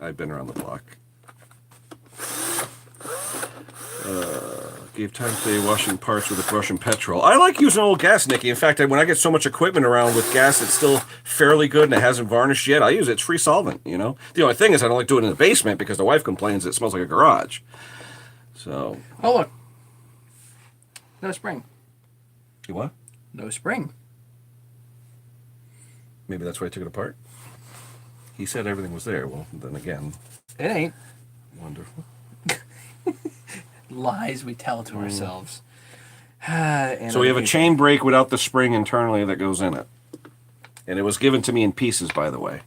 I've been around the block. Gave time today washing parts with a brush and petrol. I like using old gas, Nikki. In fact, when I get so much equipment around with gas that's still fairly good and it hasn't varnished yet, I use it. It's free solvent, you know? The only thing is I don't like doing it in the basement because the wife complains it smells like a garage. So. Oh, look. No spring. You what? No spring. Maybe that's why I took it apart. He said everything was there. Well, then again. It ain't. Wonderful. Lies we tell to ourselves. And So we have a chain brake without the spring internally that goes in it. And it was given to me in pieces, by the way.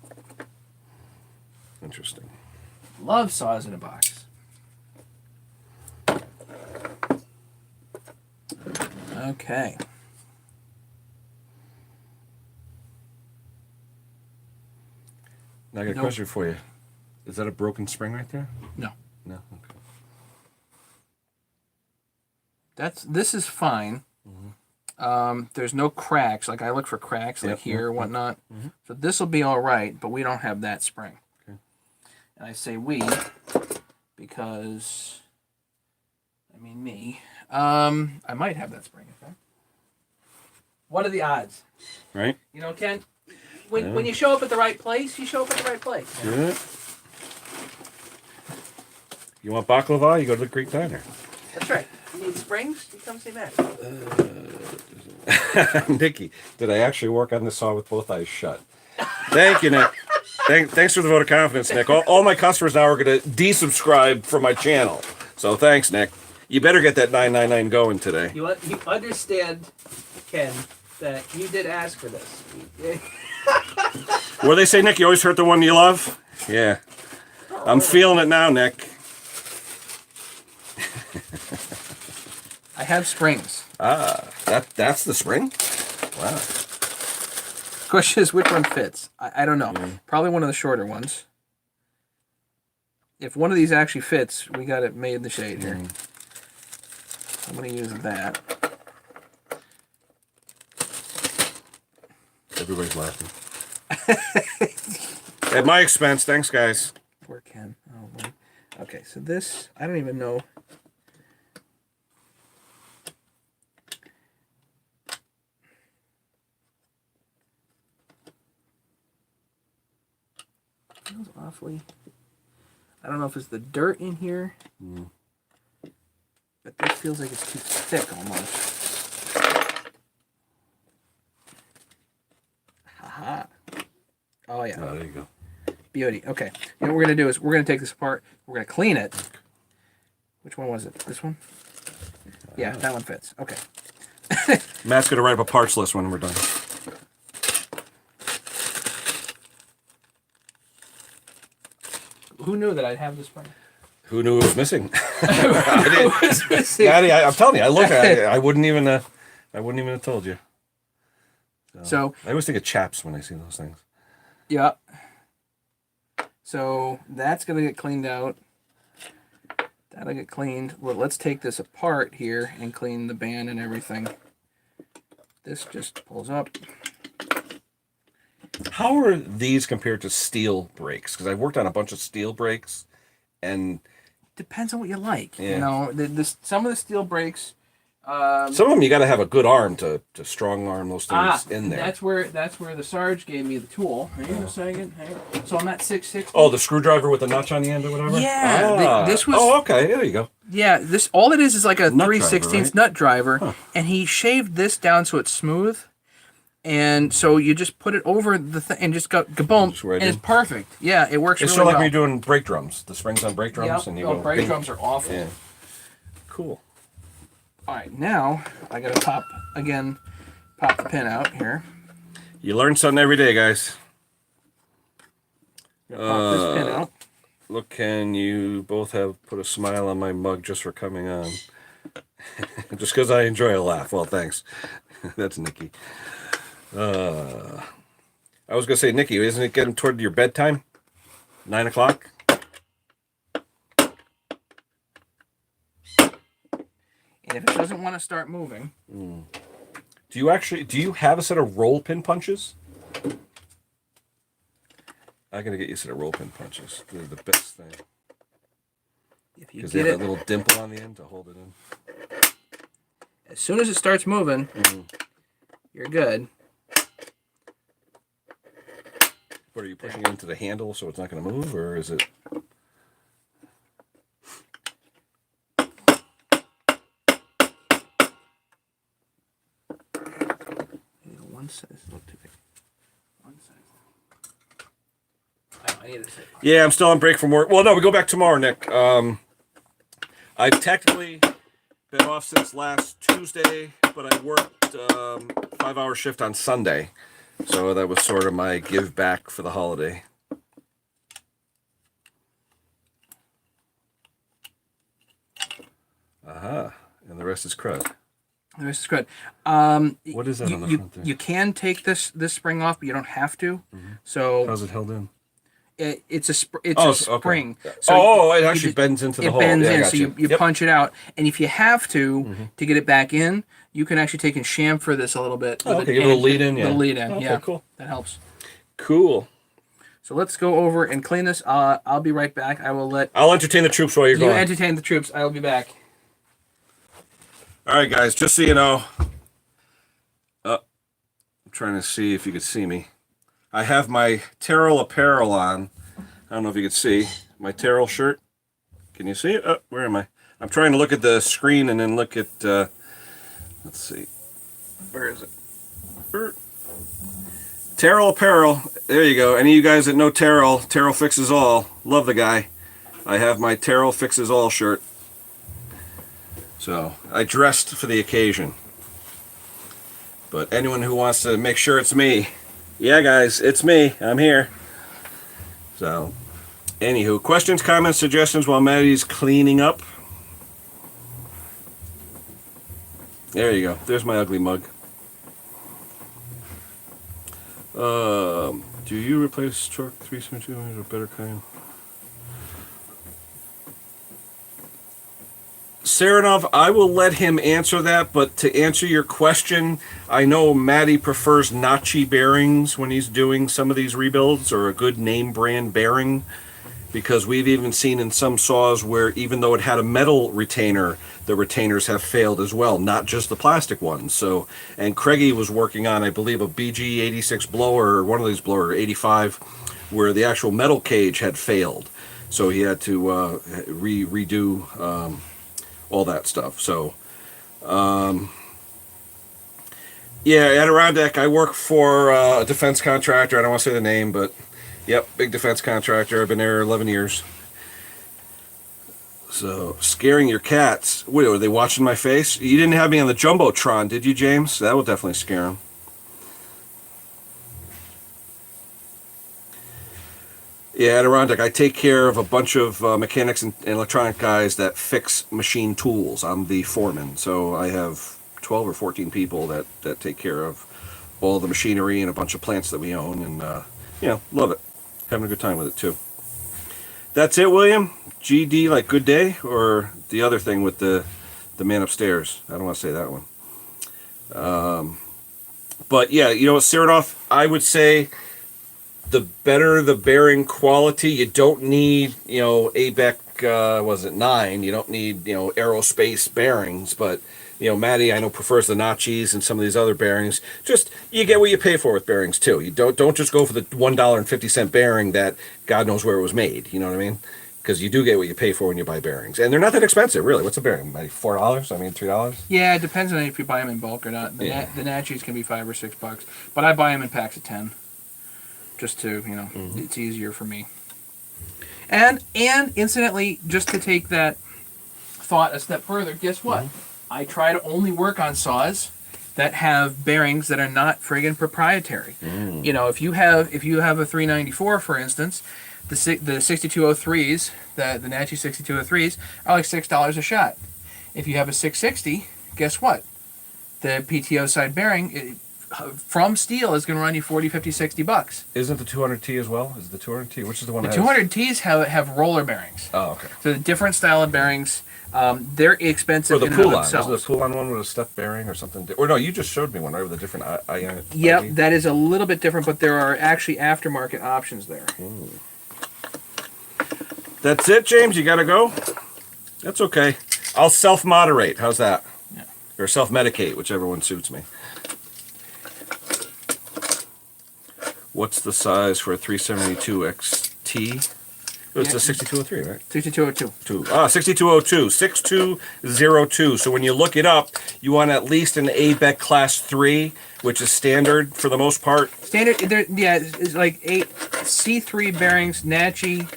Interesting. Love saws in a box. Okay. Now I got a question for you. Is that a broken spring right there? No. No? Okay. This is fine. There's no cracks. Like I look for cracks like here or whatnot. So this will be all right, but we don't have that spring. Okay. And I say we because I mean me. I might have that spring, okay? What are the odds? Right? You know, Ken, when you show up at the right place, you show up at the right place. Yeah. You want baklava? You go to the Greek Diner. That's right. You need springs? You come see Matt. Nikki, did I actually work on this saw with both eyes shut? Thank you, Nick. Thanks for the vote of confidence, Nick. All my customers now are going to desubscribe from my channel. So thanks, Nick. You better get that 999 going today. You understand, Ken, that you did ask for this. What do they say, Nick? You always hurt the one you love? Yeah. I'm feeling it now, Nick. I have springs. That's the spring? Wow. Question is, which one fits? I don't know. Probably one of the shorter ones. If one of these actually fits, we got it made in the shade here. I'm going to use that. Everybody's laughing. At my expense. Thanks, guys. Poor Ken. Oh, boy. Okay, so this, I don't even know. Feels awfully. I don't know if it's the dirt in here, but this feels like it's too thick almost. Haha. Oh yeah. Oh, there you go. Beauty. Okay. You know what we're gonna do is we're gonna take this apart. We're gonna clean it. Which one was it? This one? Yeah, that one fits. Okay. Matt's gonna write up a parts list when we're done. Who knew that I'd have this spring? Who knew it was missing? It was missing. Maddie, I'm telling you, I look at it. I wouldn't even have told you. So I always think of chaps when I see those things. yeah. So that's gonna get cleaned out. That'll get cleaned. Well, let's take this apart here and clean the band and everything. This just pulls up. How are these compared to steel brakes? Because I've worked on a bunch of steel brakes, and Depends on what you like. Yeah. You know, some of the steel brakes. some of them you got to have a good arm to strong arm those things in there. That's where the Sarge gave me the tool. Hang on a second. So I'm at 660. Oh, the screwdriver with the notch on the end or whatever? Yeah, this was. Oh, okay. There you go. Yeah, this all it is like a Nut 3/16 driver, right? nut driver, and he shaved this down so it's smooth, and so you just put it over the thing and just go kaboom, Just right and it's in. perfect. Yeah, it works It's really sort of like well. when you're doing brake drums. The springs on brake drums, and you go. brake bing. drums are awful. Yeah. Cool. All right, now I gotta pop the pin out here. You learn something every day, guys. Pop this pin out. Look, Ken, you both have put a smile on my mug just for coming on. Just because I enjoy a laugh. Well, thanks. That's Nikki. I was going to say, Nikki, isn't it getting toward your bedtime? 9 o'clock. And if it doesn't want to start moving, Do you have a set of roll pin punches? I gotta get you a set of roll pin punches. They're the best thing. if you Because they get have it, that little dimple on the end to hold it in. as soon as it starts moving, you're good. What, are you pushing it into the handle so it's not going to move, or is it? One size, not too big. One size. Oh, I need a sit. Yeah, I'm still on break from work. Well, no, we go back tomorrow, Nick. I've technically been off since last Tuesday, but I worked 5-hour shift on Sunday. So that was sort of my give back for the holiday. Aha. And the rest is crud. The rest is good. What is that on the you, front there? you can take this spring off, but you don't have to. So How's it held in? it's a Oh, spring. okay. So it you actually just- bends into the it hole. bends Yeah, I in, got so you Yep. punch it out. And if you have to get it back in, you can actually take and chamfer this a little bit. Oh, with okay, give it a little and- lead in, yeah. Little lead in, Okay, yeah. cool. That helps. Cool. So let's go over and clean this. I'll be right back. I will let I'll entertain the troops while you're you gone. entertain the troops. I will be back. All right, guys, just so you know, I'm trying to see if you could see me. I have my Terrell apparel on. I don't know if you could see my Terrell shirt. Can you see it? Oh, where am I? I'm trying to look at the screen and then look at, let's see. Where is it? Terrell apparel. There you go. Any of you guys that know Terrell, Terrell Fixes All. Love the guy. I have my Terrell Fixes All shirt. So I dressed for the occasion. But anyone who wants to make sure it's me, yeah, guys, it's me. I'm here. So, anywho, questions, comments, suggestions while Maddie's cleaning up. There you go. There's my ugly mug. Do you replace Torque 372 or better kind? Saranov, I will let him answer that, but to answer your question, I know Matty prefers Nachi bearings when he's doing some of these rebuilds, or a good name brand bearing, because we've even seen in some saws where even though it had a metal retainer, the retainers have failed as well, not just the plastic ones. So, and Craigie was working on, I believe, a BG 86 blower, or one of these blower, 85, where the actual metal cage had failed. So he had to redo all that stuff. So, yeah, Adirondack, I work for a defense contractor. I don't want to say the name, but yep, big defense contractor. I've been there 11 years. So, scaring your cats. Wait, are they watching my face? You didn't have me on the Jumbotron, did you, James? That will definitely scare them. Yeah, Adirondack, I take care of a bunch of mechanics and electronic guys that fix machine tools. I'm the foreman, so I have 12 or 14 people that take care of all the machinery and a bunch of plants that we own, and love it. Having a good time with it too. That's it, William. GD, like good day, or the other thing with the man upstairs. I don't want to say that one. But yeah, Saranov, I would say the better the bearing quality. You don't need, ABEC, was it 9? You don't need, aerospace bearings, but, Matty, I know, prefers the Nachis and some of these other bearings. Just, you get what you pay for with bearings, too. You don't just go for the $1.50 bearing that God knows where it was made, you know what I mean? Because you do get what you pay for when you buy bearings. And they're not that expensive, really. What's a bearing? Maybe $4? I mean, $3? Yeah, it depends on if you buy them in bulk or not. The Nachis can be $5 or $6, but I buy them in packs of 10. Just to, it's easier for me. And incidentally, just to take that thought a step further, guess what? I try to only work on saws that have bearings that are not friggin' proprietary. If you have a 394, for instance, the 6203s, the Nachi 6203s are like $6 a shot. If you have a 660, guess what? The PTO side bearing from steel is going to run you 40, 50, 60 bucks. Isn't the 200T as well? Is the 200T? Which is the one? The that 200Ts have roller bearings. Oh, okay. So the different style of bearings. They're expensive. Or the in and of Poulon. themselves. Was the Poulon one with a step bearing or something? Or no, you just showed me one, right, with a different ion. Yep, that is a little bit different, but there are actually aftermarket options there. That's it, James. You got to go. That's okay. I'll self-moderate. How's that? Yeah. Or self-medicate, whichever one suits me. What's the size for a 372 XT? It was Yeah. the 6203, right? 6202. 6202, 6202. So when you look it up, you want at least an ABEC Class 3, which is standard for the most part. Standard, it's like 8 C3 bearings, Nachi,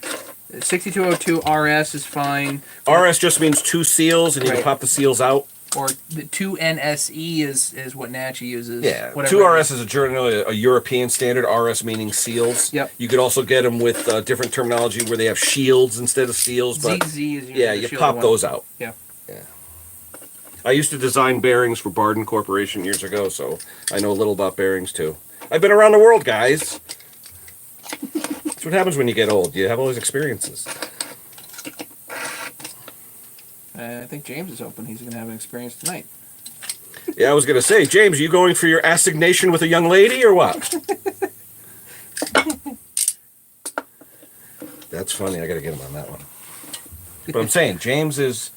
6202 RS is fine. RS just means 2 seals, and you can Right. pop the seals out. Or the 2NSE is what Nachi uses. Yeah, whatever 2RS is generally a European standard, RS meaning seals. Yep. You could also get them with different terminology where they have shields instead of seals. But ZZ is usually yeah, the you shielded pop one. those out. Yeah. Yeah. I used to design bearings for Barden Corporation years ago, so I know a little about bearings too. I've been around the world, guys. That's what happens when you get old. You have all these experiences. I think James is hoping he's going to have an experience tonight. Yeah, I was going to say, James, are you going for your assignation with a young lady or what? That's funny. I got to get him on that one. But I'm saying, James is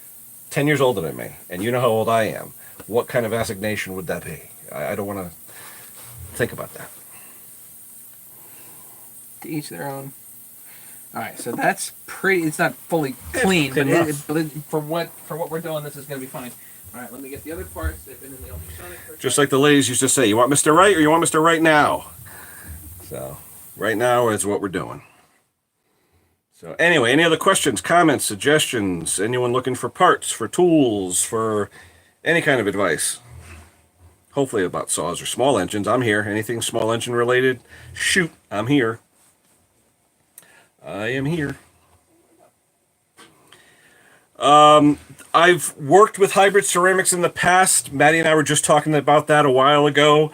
10 years older than me, and you know how old I am. What kind of assignation would that be? I don't want to think about that. To each their own. All right, so that's pretty. It's not fully clean, but, clean enough. for what we're doing, this is going to be fine. All right, let me get the other parts. They've been in the ultrasonic. Just like the ladies used to say, you want Mr. Right or you want Mr. Right now? So, right now is what we're doing. So, anyway, any other questions, comments, suggestions? Anyone looking for parts, for tools, for any kind of advice? Hopefully about saws or small engines. I'm here. Anything small engine related? Shoot, I'm here. I am here. I've worked with hybrid ceramics in the past. Maddie and I were just talking about that a while ago.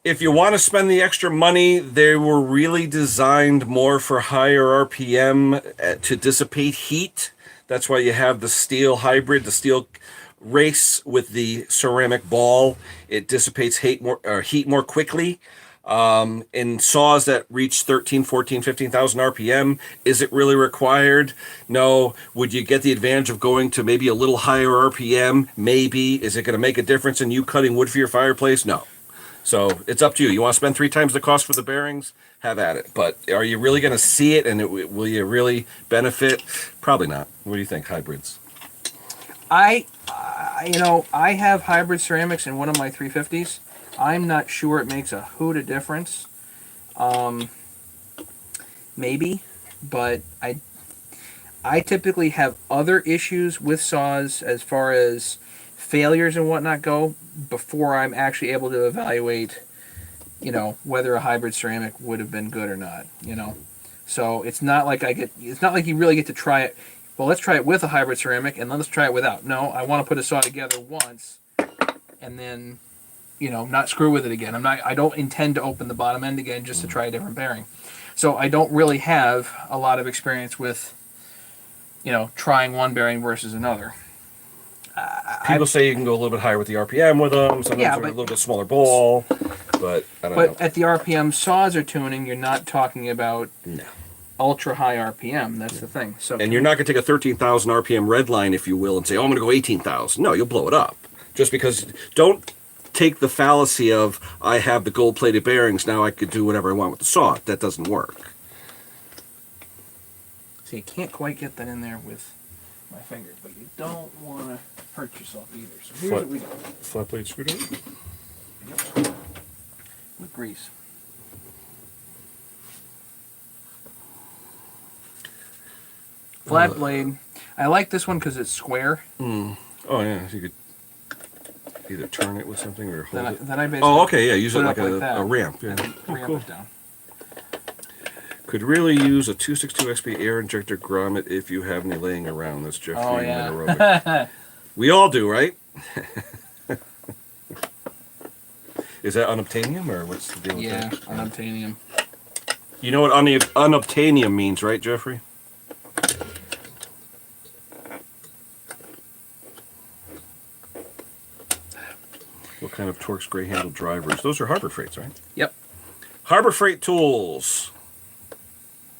If you want to spend the extra money, they were really designed more for higher RPM to dissipate heat. That's why you have the steel hybrid, the steel race with the ceramic ball. It dissipates heat more quickly. In saws that reach 13, 14, 15,000 RPM, is it really required? No. Would you get the advantage of going to maybe a little higher RPM? Maybe. Is it going to make a difference in you cutting wood for your fireplace? No. So it's up to you. You want to spend 3 times the cost for the bearings? Have at it. But are you really going to see it, and will you really benefit? Probably not. What do you think, hybrids? I have hybrid ceramics in one of my 350s. I'm not sure it makes a hoot of difference. Maybe, but I typically have other issues with saws as far as failures and whatnot go before I'm actually able to evaluate, whether a hybrid ceramic would have been good or not. So it's not like it's not like you really get to try it. Well, let's try it with a hybrid ceramic and then let's try it without. No, I want to put a saw together once and then not screw with it again. I don't intend to open the bottom end again just to try a different bearing. So I don't really have a lot of experience with, trying one bearing versus another. People say you can go a little bit higher with the RPM with them. Sometimes a little bit smaller ball, but I don't know. But at the RPM saws are tuning, you're not talking about No. ultra high RPM. That's the thing. So And you're not going to take a 13,000 RPM red line, if you will, and say, oh, I'm going to go 18,000. No, you'll blow it up. Just because, don't take the fallacy of, I have the gold-plated bearings, now I could do whatever I want with the saw. That doesn't work. So you can't quite get that in there with my fingers, but you don't want to hurt yourself either. So here's what we do. Flat blade screwdriver? With grease. Flat blade. I like this one because it's square. Oh, yeah, so you could either turn it with something or hold it. Then I basically Oh, okay, yeah, use it put like up that, a ramp. Yeah. and then Oh, ramp cool. it down. Could really use a 262 XP air injector grommet if you have any laying around. That's Jeff Oh, Friedman yeah. aerobic. We all do, right? Is that unobtainium or what's the deal with Yeah, that? unobtainium. You know what unobtainium means, right, Jeffrey? What kind of Torx gray handle drivers? Those are Harbor Freights, right? Yep. Harbor Freight tools.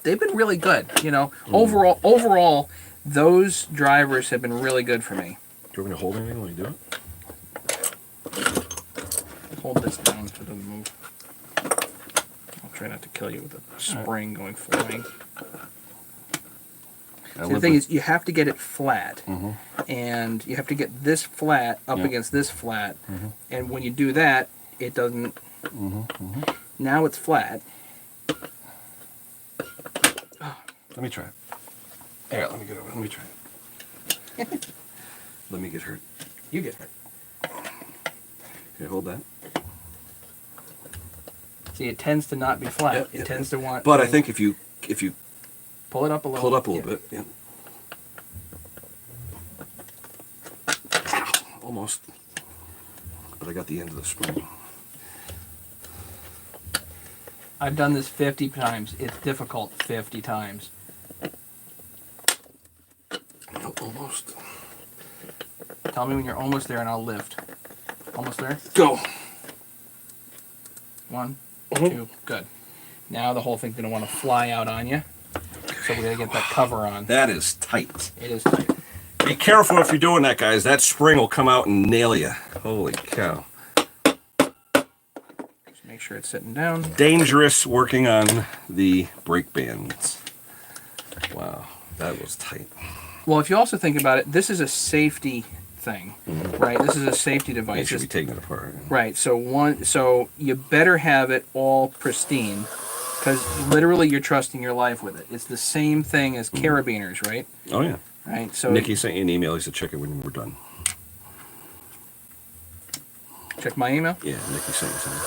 They've been really good. You know, overall, those drivers have been really good for me. Do you want me to hold anything when you do it? Hold this down so it doesn't move. I'll try not to kill you with a spring going flying. So the thing is, you have to get it flat, and you have to get this flat up against this flat, and when you do that, it doesn't. Now it's flat. Let me try it. Here, let me get over. Let me try it. Let me get hurt. You get hurt. Okay, hold that. See, it tends to not be flat. Yep, it yep, tends to want. But I think if you pull it up a little. pull it up a little bit, yeah. Almost. But I got the end of the spring. I've done this 50 times. It's difficult 50 times. Almost. Tell me when you're almost there and I'll lift. Almost there? Go. 1, 2, good. Now the whole thing's going to want to fly out on you. So we got to get that cover on. That is tight. It is tight. Be careful if you're doing that, guys. That spring will come out and nail you. Holy cow. Just make sure it's sitting down. Dangerous working on the brake bands. Wow, that was tight. Well, if you also think about it, this is a safety thing, right? This is a safety You device. should be taking it apart. Right. So you better have it all pristine, because literally you're trusting your life with it. It's the same thing as carabiners, right? Oh, yeah. Right. So Nikki sent you an email. He said check it when we're done. check my email. Yeah, Nikki sent you something.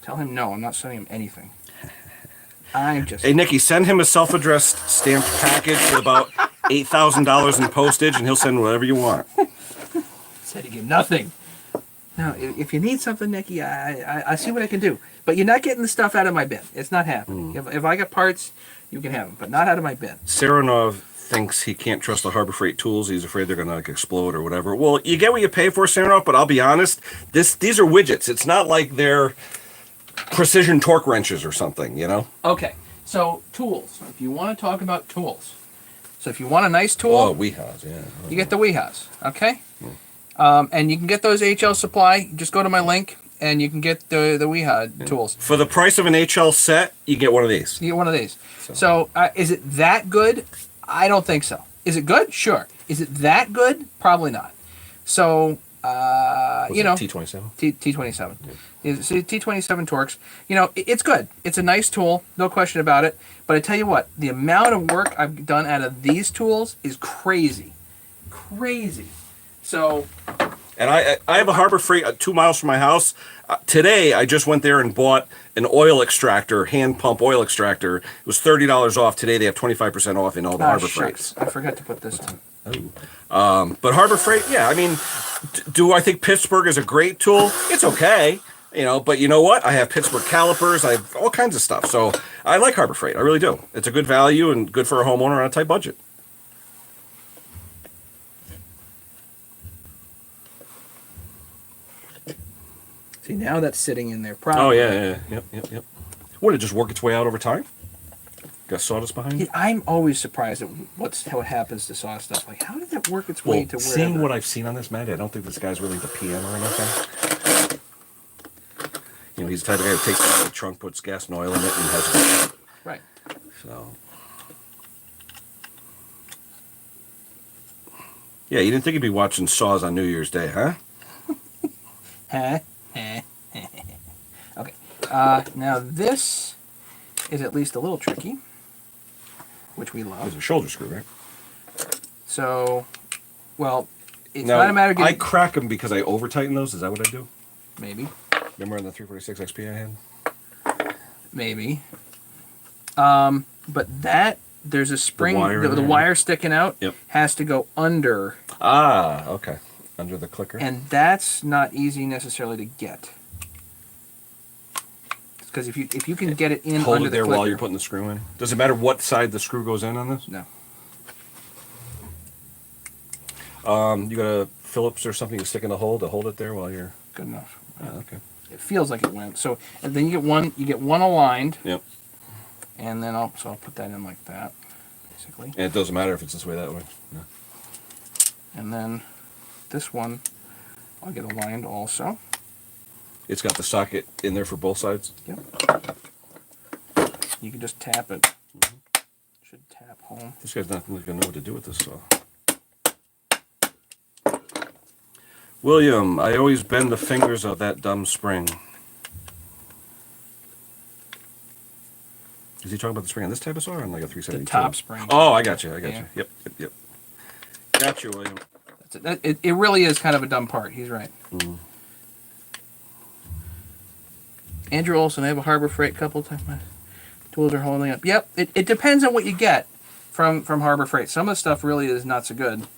Tell him no. I'm not sending him anything. I'm just. Hey, Nikki, send him a self-addressed stamped package with about $8,000 in postage, and he'll send whatever you want. Said he give nothing. Now, if you need something, Nikki, I see what I can do. But you're not getting the stuff out of my bin. It's not happening. If I got parts, you can have them, but not out of my bin. Saranov thinks he can't trust the Harbor Freight tools. He's afraid they're going to like explode or whatever. Well, you get what you pay for, Saranov, but I'll be honest, these are widgets. It's not like they're precision torque wrenches or something, you know? Okay, so tools. If you want to talk about tools, so if you want a nice tool, Oh, Wehas, yeah. you get the Wehas, okay? And you can get those HL Supply. Just go to my link, and you can get the Weha tools. For the price of an HL set, you get one of these. You get one of these. So is it that good? I don't think so. Is it good? Sure. Is it that good? Probably not. So, you know. T27? T27. It's T27 Torx. You know, it's good. It's a nice tool, no question about it. But I tell you what, the amount of work I've done out of these tools is crazy. Crazy. So. And I have a Harbor Freight 2 miles from my house. Today, I just went there and bought an oil extractor, hand pump oil extractor. It was $30 off. Today, they have 25% off in all the Harbor Freights. I forgot to put this on. But Harbor Freight, yeah, I mean, do I think Pittsburgh is a great tool? It's okay, you know, but you know what? I have Pittsburgh calipers. I have all kinds of stuff. So I like Harbor Freight. I really do. It's a good value and good for a homeowner on a tight budget. See, now that's sitting in there properly. Oh, yeah. Yep. Would it just work its way out over time? Got sawdust behind it? I'm always surprised at what happens to saw stuff. Like, how did that work its way to where? Seeing what I've seen on this, Matt, I don't think this guy's really the PM or anything. You know, he's the type of guy who takes it out of the trunk, puts gas and oil in it, and has it. Right. So. Yeah, you didn't think you'd be watching Saws on New Year's Day, huh? Okay. Now this is at least a little tricky, which we love. It's a shoulder screw, right? So, well, it's Now, not a matter of I getting... crack them because I over-tighten those. Is that what I do? Maybe. Remember on the 346 XP I had? Maybe. But that, there's a spring, wire the there. wire sticking out Yep. has to go under Ah, okay. Under the clicker. And that's not easy necessarily to get. Because if you can get it in Hold under it the there clicker, while you're putting the screw in. Does it matter what side the screw goes in on this? no. You got a Phillips or something you stick in the hole to hold it there while you're. Good enough. Okay. It feels like it went. So, and then you get one aligned, Yep. and then I'll put that in like that, basically. And it doesn't matter if it's this way, that way. No. And then this one, I'll get aligned also. It's got the socket in there for both sides. Yep. You can just tap it. Should tap home. This guy's not going to know what to do with this saw. William, I always bend the fingers of that dumb spring. Is he talking about the spring on this type of saw or on like a 372? The top spring. Oh, I got you. I got Yeah. you. Yep. Got you, William. That's it. It really is kind of a dumb part. He's right. Andrew Olson, I have a Harbor Freight couple times. My tools are holding up. Yep. It depends on what you get from Harbor Freight. Some of the stuff really is not so good.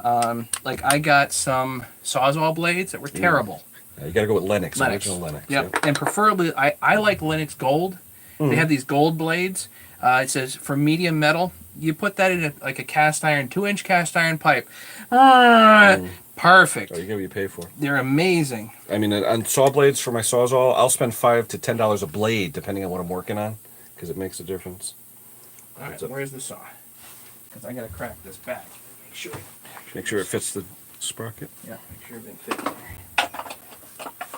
Like I got some Sawzall blades that were terrible. Yeah, you got to go with Lennox. Lennox. Original Lennox. Yep. And preferably, I like Lennox Gold. They have these gold blades. It says for medium metal. You put that in like a cast iron, 2-inch cast iron pipe. Perfect. Oh, you get what you pay for. They're amazing. I mean, on saw blades for my Sawzall, I'll spend $5 to $10 a blade depending on what I'm working on, because it makes a difference. All right, where's the saw? Because I got to crack this back. Make sure it fits the sprocket. Yeah, make sure everything fits there.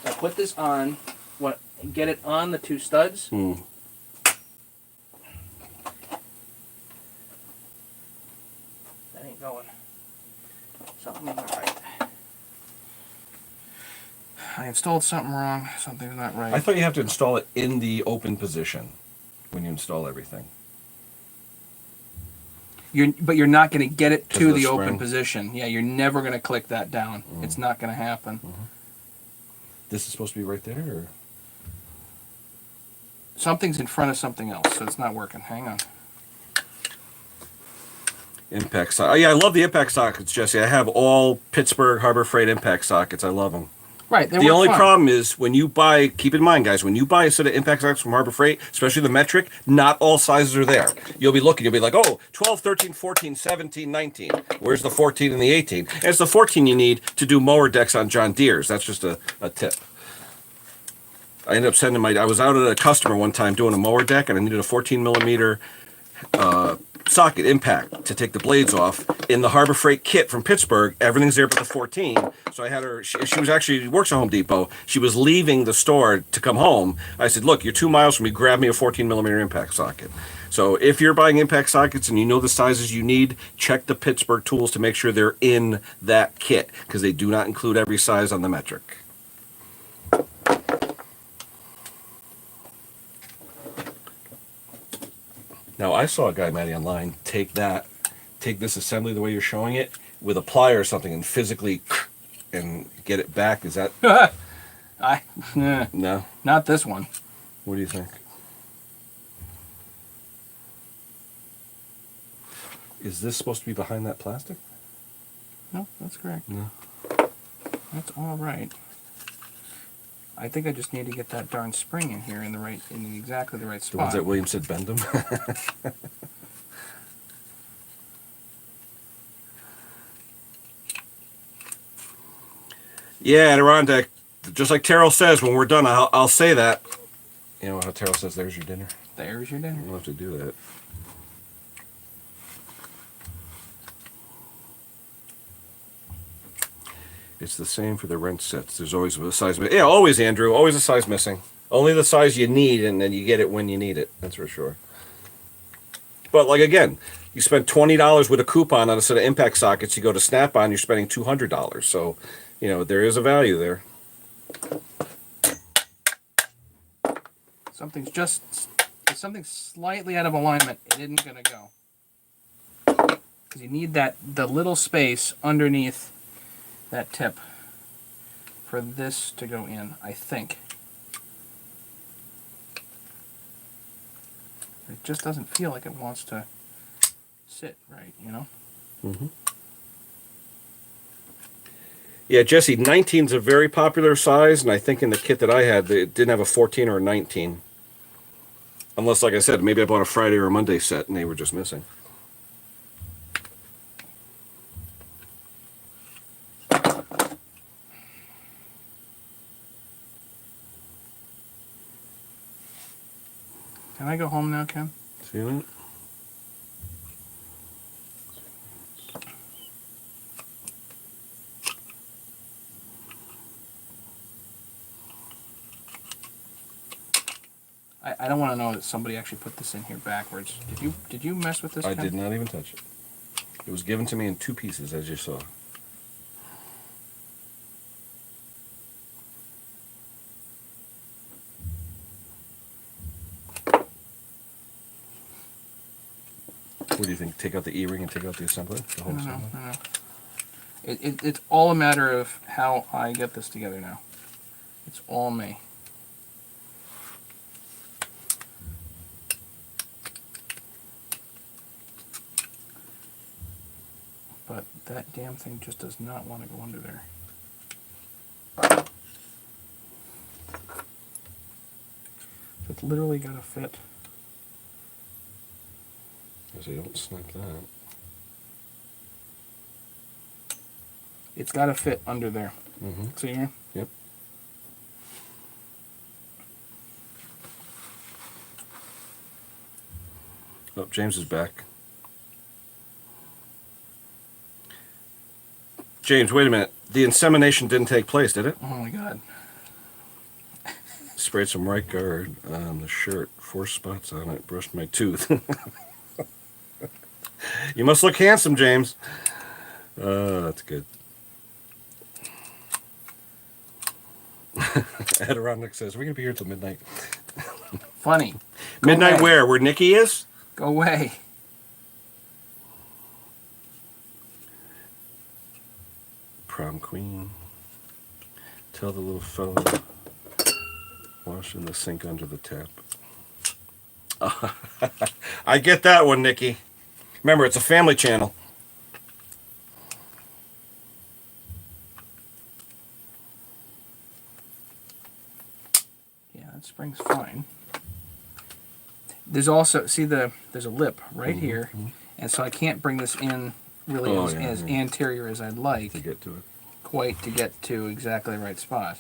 So I put this on, get it on the two studs. That ain't going. Something's not right. I installed something wrong. Something's not right. I thought you have to install it in the open position when you install everything. But you're not going to get it to of the the open spring? position. Yeah, you're never going to click that down. It's not going to happen. This is supposed to be right there? Or? Something's in front of something else, so it's not working. Hang on. Impact socket. Oh, yeah, I love the impact sockets, Jesse. I have all Pittsburgh Harbor Freight impact sockets. I love them. Right. The only problem is when you buy, keep in mind, guys, when you buy a set of impact sockets from Harbor Freight, especially the metric, not all sizes are there. You'll be looking, you'll be like, oh, 12, 13, 14, 17, 19. Where's the 14 and the 18? And it's the 14 you need to do mower decks on John Deere's. That's just a tip. I ended up sending I was out at a customer one time doing a mower deck, and I needed a 14 millimeter socket impact to take the blades off. In the Harbor Freight kit from Pittsburgh, everything's there but the 14. So I had her, she was actually, works at Home Depot. She was leaving the store to come home. I said, look, you're 2 miles from me, grab me a 14 millimeter impact socket. So if you're buying impact sockets and you know the sizes you need, check the Pittsburgh tools to make sure they're in that kit, because they do not include every size on the metric. Now, I saw a guy, Matty, online take this assembly the way you're showing it with a plier or something and physically and get it back. Is that... No? Not this one. What do you think? Is this supposed to be behind that plastic? No, that's correct. No. That's all right. I think I just need to get that darn spring in here in exactly the right The spot. ones that William said bend them? Yeah, Adirondack. Just like Terrell says, when we're done, I'll say that. You know how Terrell says, there's your dinner? There's your dinner. We'll have to do that. It's the same for the wrench sets. There's always a size. Yeah, always, Andrew. Always a size missing. Only the size you need, and then you get it when you need it. That's for sure. But like again, you spend $20 with a coupon on a set of impact sockets. You go to Snap-on, you're spending $200. So, you know, there is a value there. If something's slightly out of alignment, it isn't gonna go. Because you need the little space underneath that tip for this to go in, I think. It just doesn't feel like it wants to sit right, you know? Yeah, Jesse, 19's a very popular size, and I think in the kit that I had, it didn't have a 14 or a 19. Unless, like I said, maybe I bought a Friday or a Monday set and they were just missing. Can I go home now, Ken? See that? I don't want to know that somebody actually put this in here backwards. Did you mess with this? I Ken? did not even touch it. It was given to me in 2 pieces, as you saw. What do you think? Take out the E-ring and take out the assembly? The whole assembly? No. It's all a matter of how I get this together now. It's all me. But that damn thing just does not want to go under there. So it's literally got to fit. So you don't snap that. It's got to fit under there. Mm-hmm. See here? Yep. Oh, James is back. James, wait a minute. The insemination didn't take place, did it? Oh my God. Sprayed some right guard on the shirt. 4 spots on it. Brushed my tooth. You must look handsome, James. That's good. Adirondack says, we're going to be here till midnight. Funny. Midnight away. where? Where Nikki is? Go away. Prom queen. Tell the little fellow. Wash in the sink under the tap. I get that one, Nikki. Remember, it's a family channel. Yeah, that spring's fine. There's also, see there's a lip right here, and so I can't bring this in really as anterior as I'd like To get to it. quite to get to exactly the right spot.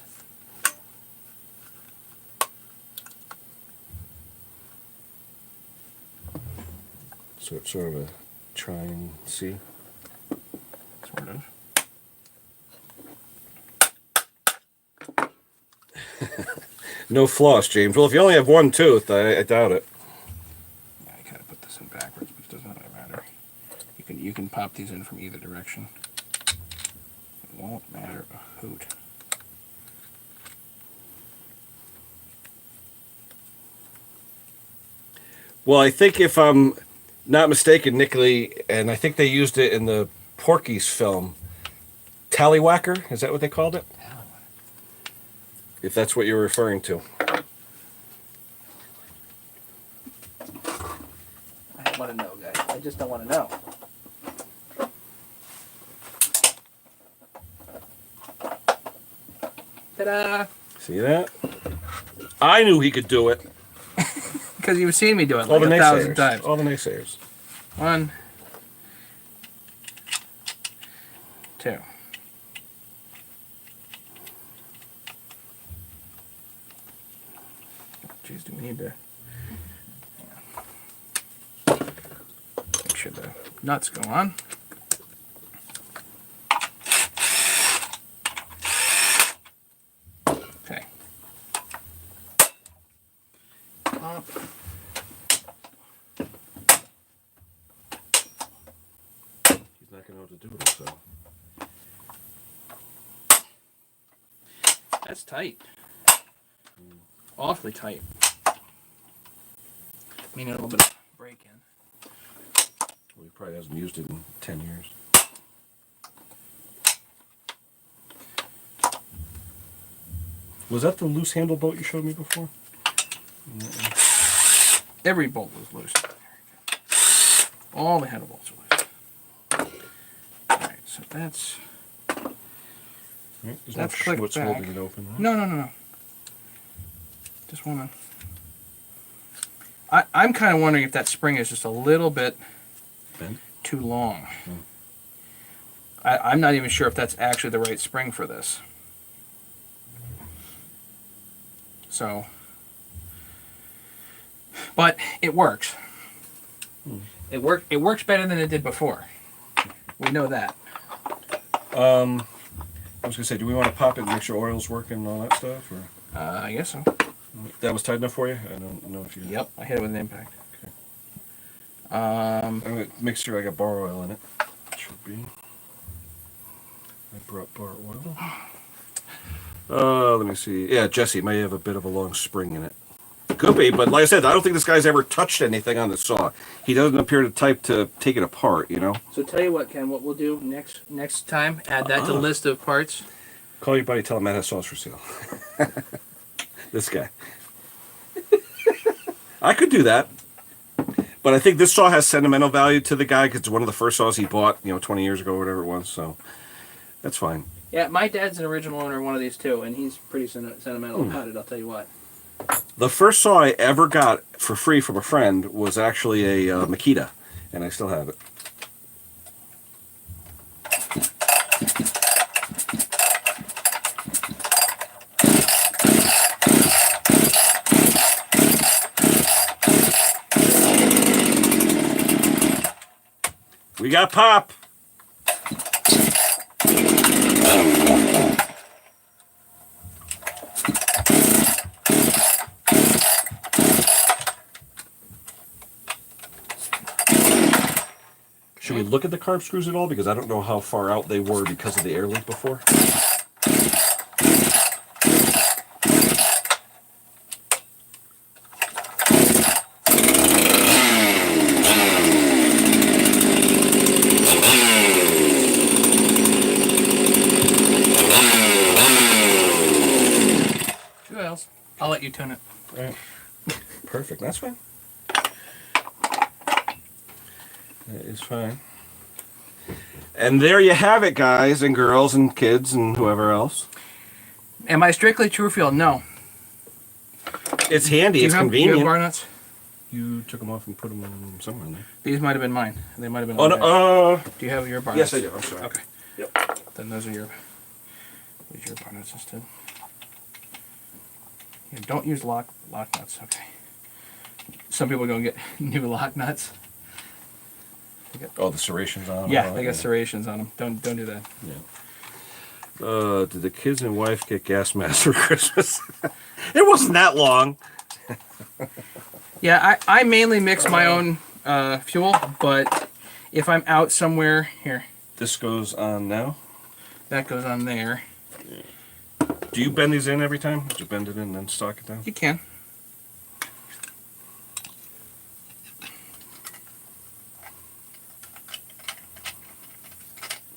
So it's sort of a try and see. Sort of. No floss, James. Well, if you only have 1 tooth, I doubt it. Yeah, I kind of put this in backwards, but it doesn't really matter. You can pop these in from either direction. It won't matter a hoot. Well, I think if I'm not mistaken, Nicky, and I think they used it in the Porky's film, Tallywhacker, is that what they called it? If that's what you're referring to. I don't want to know, guys. I just don't want to know. Ta-da! See that? I knew he could do it. Because you've seen me do it All like the 1,000 naysayers. times. All the naysayers. 1, 2. Jeez, do we need to make sure the nuts go on? Okay. Pop. He's not going to know what to do with himself. That's tight. Awfully tight. Meaning a little bit of break in. Well, he probably hasn't used it in 10 years. Was that the loose handle boat you showed me before? Every bolt was loose. All the handle bolts are loose. Alright, so that's Right, there's That's no clicked what's back. holding it open. Right? No. Just wanna. I'm kind of wondering if that spring is just a little bit Ben? too long. I'm not even sure if that's actually the right spring for this. So, but it works. It works better than it did before. We know that. I was gonna say, do we want to pop it and make sure oil's working and all that stuff, or I guess so. that was tight enough for you? I don't know if you. Yep, I hit it with an impact. Okay. Um, I'm gonna make sure I got bar oil in it. Should be. I brought bar oil. Let me see. Yeah, Jesse may have a bit of a long spring in it. Could be, but like I said, I don't think this guy's ever touched anything on the saw. He doesn't appear to type to take it apart, you know? so tell you what, Ken, what we'll do next time, add that to the list of parts. Call your buddy, tell him Matt has saws for sale. This guy. I could do that. But I think this saw has sentimental value to the guy because it's one of the first saws he bought, 20 years ago or whatever it was, so that's fine. Yeah, my dad's an original owner of one of these too, and he's pretty sentimental about it, I'll tell you what. The first saw I ever got for free from a friend was actually a Makita, and I still have it. We got pop. Should we look at the carb screws at all? Because I don't know how far out they were because of the air leak before. Two L's. I'll let you tune it. All right. Perfect. That's fine. That is fine. And there you have it, guys and girls and kids and whoever else. Am I strictly true field? No. It's handy. Do you It's have convenient. bar nuts? You took them off and put them somewhere in there. These might have been mine. They might have been. Oh, on no, there. Do you have your bar yes, nuts? I do. I'm sorry. Okay. Yep. Then those are your bar nuts instead. Yeah, don't use lock nuts. Okay. Some people go and get new lock nuts. Oh, the serrations on them. Yeah, Oh, they got serrations on them. Don't do that. Yeah. Did the kids and wife get gas masks for Christmas? It wasn't that long. Yeah, I mainly mix my own fuel, but if I'm out somewhere, here, This goes on now. that goes on there. Do you bend these in every time? Do you bend it in and then stock it down? You can.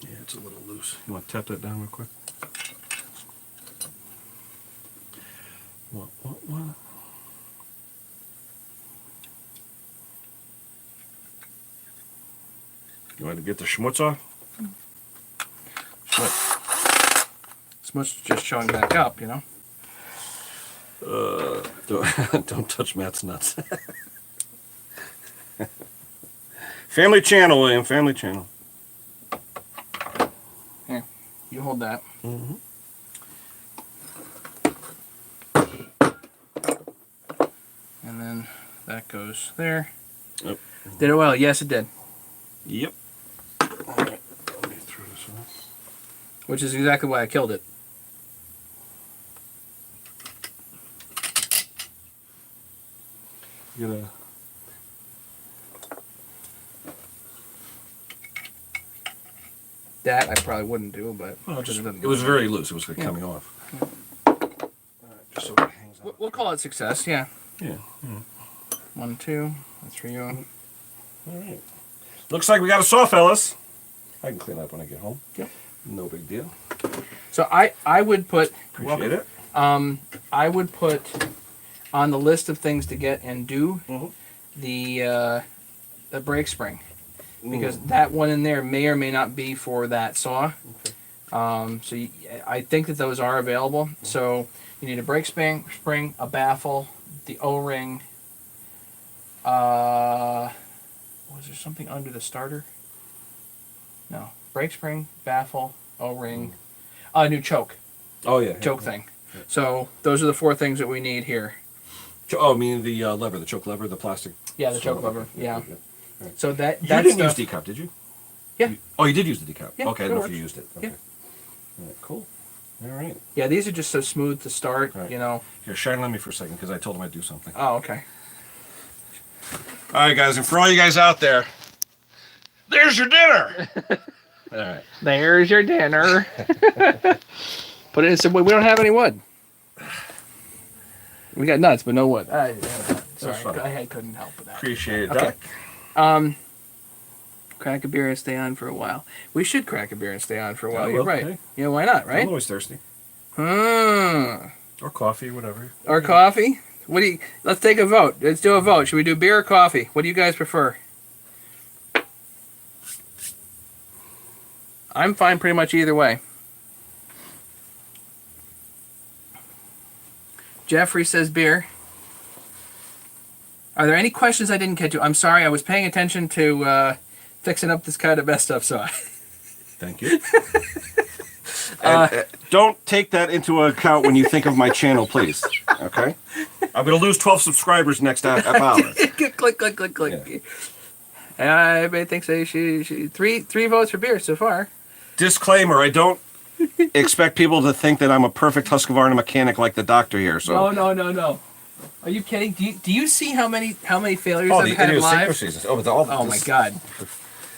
Yeah, it's a little loose. You want to tap that down real quick? What? You want to get the schmutz off? Smush just showing back up, you know. Don't touch Matt's nuts. Family channel, William. Family channel. Here, you hold that. Mm-hmm. And then that goes there. Yep. Did it well? Yes, it did. Yep. All right. Let me throw this on. Which is exactly why I killed it. You gotta. That I probably wouldn't do, but Well, just doesn't it was matter. very loose. It was coming off. All right, just so it hangs on. We'll call it success. Yeah. Yeah. 1, 2. That's for you. All right. Looks like we got a saw, fellas. I can clean up when I get home. Yep. No big deal. So I would put. Appreciate it. I would put on the list of things to get and do Mhm. the brake spring, because that one in there may or may not be for that saw. Okay. I think that those are available. So you need a brake spring, a baffle, the O-ring. Was there something under the starter? No. Brake spring, baffle, O-ring, a new choke. Oh yeah. Choke thing. So those are the 4 things that we need here. Oh, I mean the lever, the choke lever, the plastic. Yeah, the choke lever. Yeah. Right. So that You that didn't stuff. use decap, did you? Yeah. Oh, you did use the decap. Yeah, Okay, I it don't know if works. you used it. Okay. Yeah. All right, cool. All right. Yeah, these are just so smooth to start. Right. You know. Here, shine on me for a second because I told him I'd do something. Oh, okay. All right, guys, and for all you guys out there, there's your dinner. All right. There's your dinner. Put it in some wood. We don't have any wood. We got nuts, but no wood. Sorry, fine. I couldn't help with that. Appreciate it, Okay. Doc. Crack a beer and stay on for a while. We should crack a beer and stay on for a while. Yeah, You're well, right. hey. Yeah, why not, I'm right? always thirsty. Hmm. Or coffee, whatever. Or coffee? What do you? Let's take a vote. Let's do a vote. Should we do beer or coffee? What do you guys prefer? I'm fine pretty much either way. Jeffrey says beer. Are there any questions I didn't get to? I'm sorry, I was paying attention to fixing up this kind of messed up, so Thank you. And, don't take that into account when you think of my channel, please. Okay? I'm going to lose 12 subscribers next half hour. click, click, click, click. Yeah. And everybody thinks she three votes for beer so far. Disclaimer, I don't expect people to think that I'm a perfect Husqvarna mechanic like the doctor here. So. No. Are you kidding? Do you see how many failures Oh, I've the had live? idiosyncrasies. Oh, but all Oh my this- god.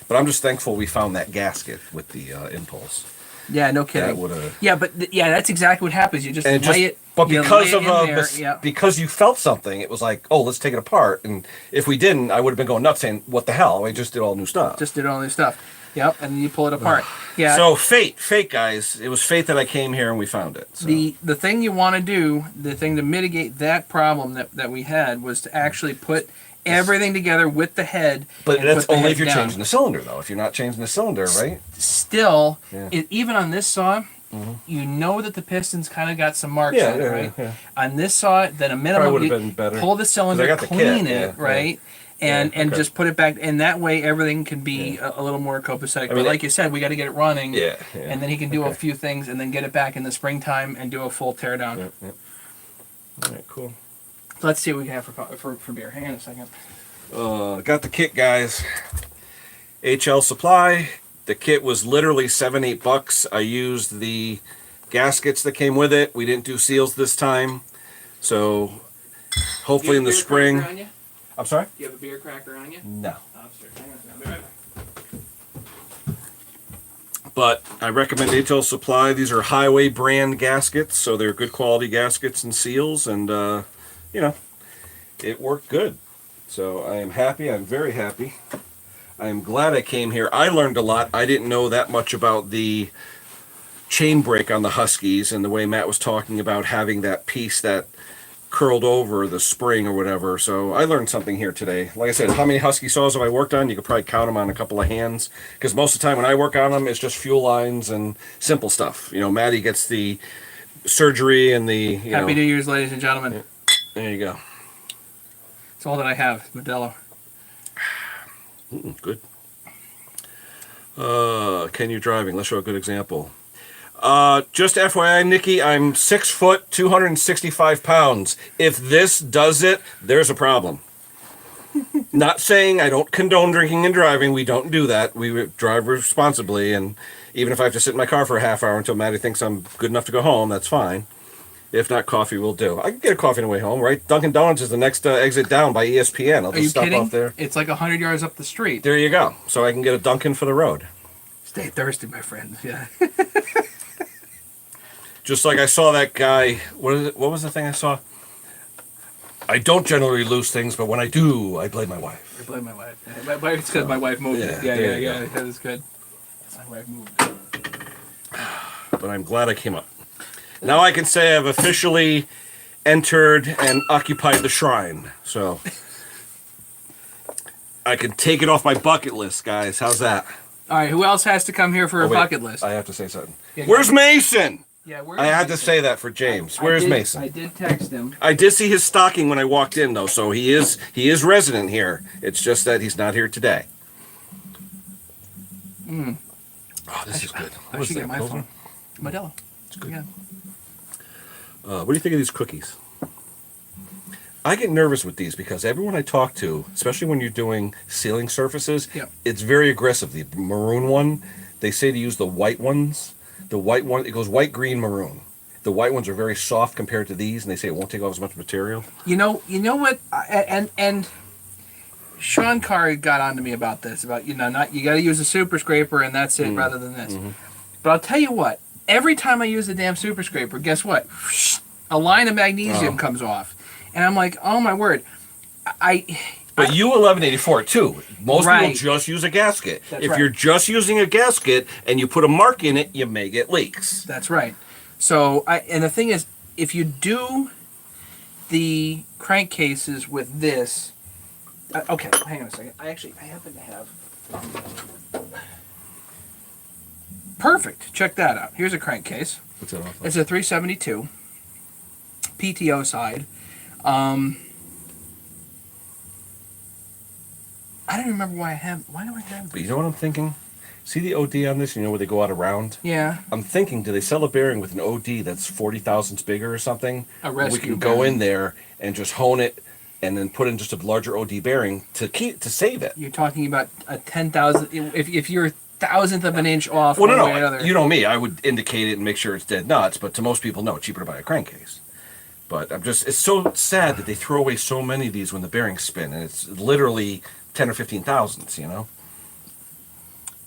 But I'm just thankful we found that gasket with the impulse. Yeah, no kidding. That would've- Yeah, but that's exactly what happens. You just And lay just, it. but you because lay of it in there, yeah. because you felt something, it was like, oh, let's take it apart. And if we didn't, I would have been going nuts saying, what the hell? We just did all new stuff. Just did all this stuff. Yep, and then you pull it apart. Yeah. So fate, guys. It was fate that I came here and we found it. So. The thing you want to do, the thing to mitigate that problem that we had was to actually put everything together with the head. But and that's put the only head if you're down. changing the cylinder, though. If you're not changing the cylinder, right? Still, Yeah. even on this saw, you know that the piston's kind of got some marks Yeah, on it, yeah, right? yeah. On this saw, then a minimum, would've you been better. pull the cylinder, got the clean kit, it, yeah, right? And Yeah, okay. just put it back, and that way everything can be a little more copacetic. mean, But like you said, we got to get it running, Yeah. and then he can do a few things, and then get it back in the springtime and do a full teardown. Yep. All right, cool. Let's see what we have for beer. Hang on a second. Got the kit, guys. HL Supply. The kit was literally $7-8. I used the gaskets that came with it. We didn't do seals this time, so hopefully in the spring. I'm sorry. Do you have a beer cracker on you? No. Upstairs. Hang on a second. I'll be right back. But I recommend HL Supply. These are Highway brand gaskets, so they're good quality gaskets and seals, and it worked good. So I am happy. I'm very happy. I am glad I came here. I learned a lot. I didn't know that much about the chain brake on the Huskies and the way Matt was talking about having that piece that curled over the spring or whatever. So I learned something here today. Like I said, how many Husky saws have I worked on? You could probably count them on a couple of hands, because most of the time when I work on them, it's just fuel lines and simple stuff. Maddie gets the surgery and the Happy New Year's, ladies and gentlemen. There you go. It's all that I have. Modelo. Good. Can you driving? Let's show a good example. Just FYI, Nikki, I'm 6 foot, 265 pounds. If this does it, there's a problem. Not saying I don't condone drinking and driving. We don't do that. We drive responsibly, and even if I have to sit in my car for a half hour until Maddie thinks I'm good enough to go home, that's fine. If not, coffee will do. I can get a coffee on the way home, right? Dunkin' Donuts is the next exit down by ESPN. I'll Are you just stop kidding? off there. It's like 100 yards up the street. There you go. So I can get a Dunkin' for the road. Stay thirsty, my friend. Yeah. Just like I saw that guy. What was the thing I saw? I don't generally lose things, but when I do, I blame my wife. I blame my wife. It's because my wife moved it. there you Yeah. go. That is good. My wife moved it. But I'm glad I came up. Now I can say I've officially entered and occupied the shrine. So I can take it off my bucket list, guys. How's that? All right, who else has to come here for a Oh, wait, bucket list? I have to say something. Yeah, Where's Mason? Yeah, where's I had to Mason? say that for James. I Where's did- Mason? I did text him. I did see his stocking when I walked in, though, so he is resident here. It's just that he's not here today. Oh, this is good. I What is should that? get my Pilsner? phone. Modelo. It's good. Yeah. What do you think of these cookies? I get nervous with these because everyone I talk to, especially when you're doing ceiling surfaces, Yep. it's very aggressive. The maroon one, they say to use the white ones. The white one, it goes white, green, maroon. The white ones are very soft compared to these, and they say it won't take off as much material. You know what? And Sean Carr got on to me about this. About not you got to use a super scraper and that's it rather than this. But I'll tell you what. Every time I use the damn super scraper, guess what? A line of magnesium comes off, and I'm like, oh my word. But U1184 too. Most Right. people just use a gasket. That's If right. you're just using a gasket and you put a mark in it, you may get leaks. That's right. So and the thing is, if you do the crankcases with this, okay, hang on a second. I happen to have. Perfect. Check that out. Here's a crankcase. What's that off? It's a 372 PTO side. I don't remember why do I have But this? you know what I'm thinking? See the OD on this? You know where they go out around? Yeah. I'm thinking, do they sell a bearing with an OD that's 40 thousandths bigger or something? A We rescue can go bearing. in there and just hone it, and then put in just a larger OD bearing to save it. You're talking about a 10,000. If you're thousandth of an inch off Well, one no, way or no. another. You know me. I would indicate it and make sure it's dead nuts. But to most people, no, it's cheaper to buy a crankcase. But it's so sad that they throw away so many of these when the bearings spin, and it's literally 10 or 15 thousandths. You know.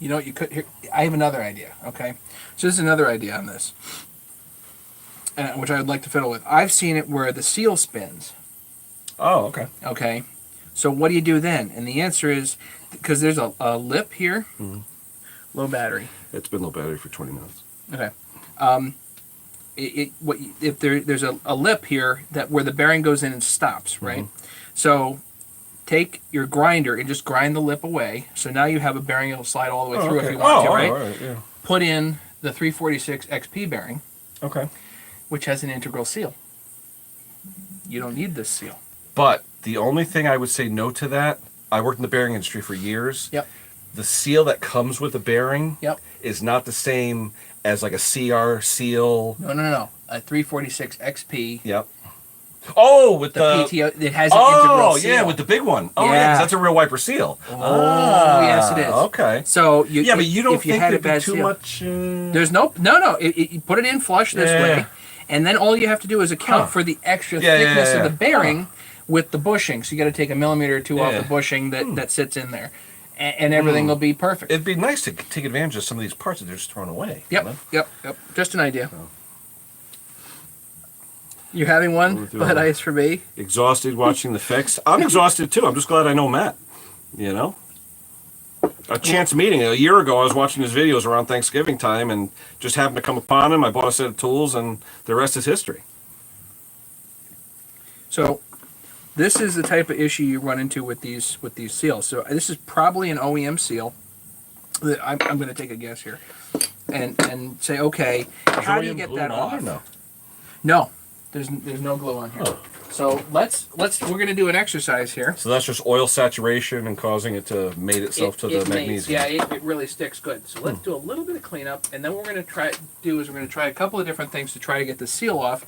You know what you could. Here, I have another idea. Okay, so this is another idea on this, which I would like to fiddle with. I've seen it where the seal spins. Oh, okay. Okay, so what do you do then? And the answer is because there's a lip here, low battery. It's been low battery for 20 minutes. Okay, if there's a lip here that where the bearing goes in and stops, right? So take your grinder and just grind the lip away. So now you have a bearing that'll slide all the way through if you want to, right? all right, yeah. Put in the 346 XP bearing, Okay. which has an integral seal. You don't need this seal. But the only thing I would say no to that, I worked in the bearing industry for years. Yep. The seal that comes with the bearing Yep. is not the same as like a CR seal. No. A 346 XP. Yep. Oh, with The the PTO, it has an integral oh seal. yeah, with the big one. Oh yeah, 'cause Yeah. that's a real wiper seal. Oh, yes, it is. Okay. So Yeah, but you don't if you think had a there'd be bad too seal, much. There's no. You put it in flush this Yeah. way, and then all you have to do is account Huh. for the extra Yeah, thickness yeah. of the bearing with the bushing. So you got to take a millimeter or two off Yeah. the bushing that sits in there, and everything will be perfect. It'd be nice to take advantage of some of these parts that they're just throwing away. Yep, you know? yep. Just an idea. You having one? do But it. ice for me. Exhausted watching the fix. I'm exhausted too. I'm just glad I know Matt. You know? A chance meeting. A year ago, I was watching his videos around Thanksgiving time and just happened to come upon him. I bought a set of tools, and the rest is history. So, this is the type of issue you run into with these seals. So this is probably an OEM seal. I'm going to take a guess here, and say, okay, how do you get that off? No. No, there's no glue on here. Oh. So we're going to do an exercise here. So that's just oil saturation and causing it to mate itself to the It mates. magnesium. Yeah, it really sticks good. So let's do a little bit of cleanup, and then what we're going to try a couple of different things to try to get the seal off,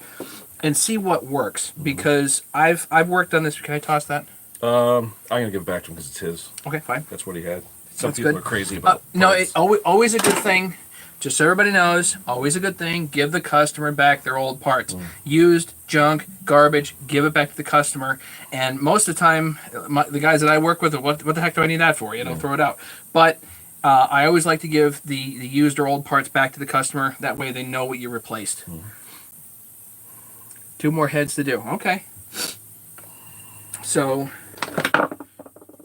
and see what works. Because I've worked on this. Can I toss that? I'm gonna give it back to him because it's his. Okay, fine. That's what he had. Some That's people good. are crazy about. No, parts. always a good thing. Just so everybody knows, always a good thing. Give the customer back their old parts. Used, junk, garbage, give it back to the customer. And most of the time, the guys that I work with, what the heck do I need that for? Throw it out. But I always like to give the used or old parts back to the customer. That way they know what you replaced. 2 more heads to do. Okay. So,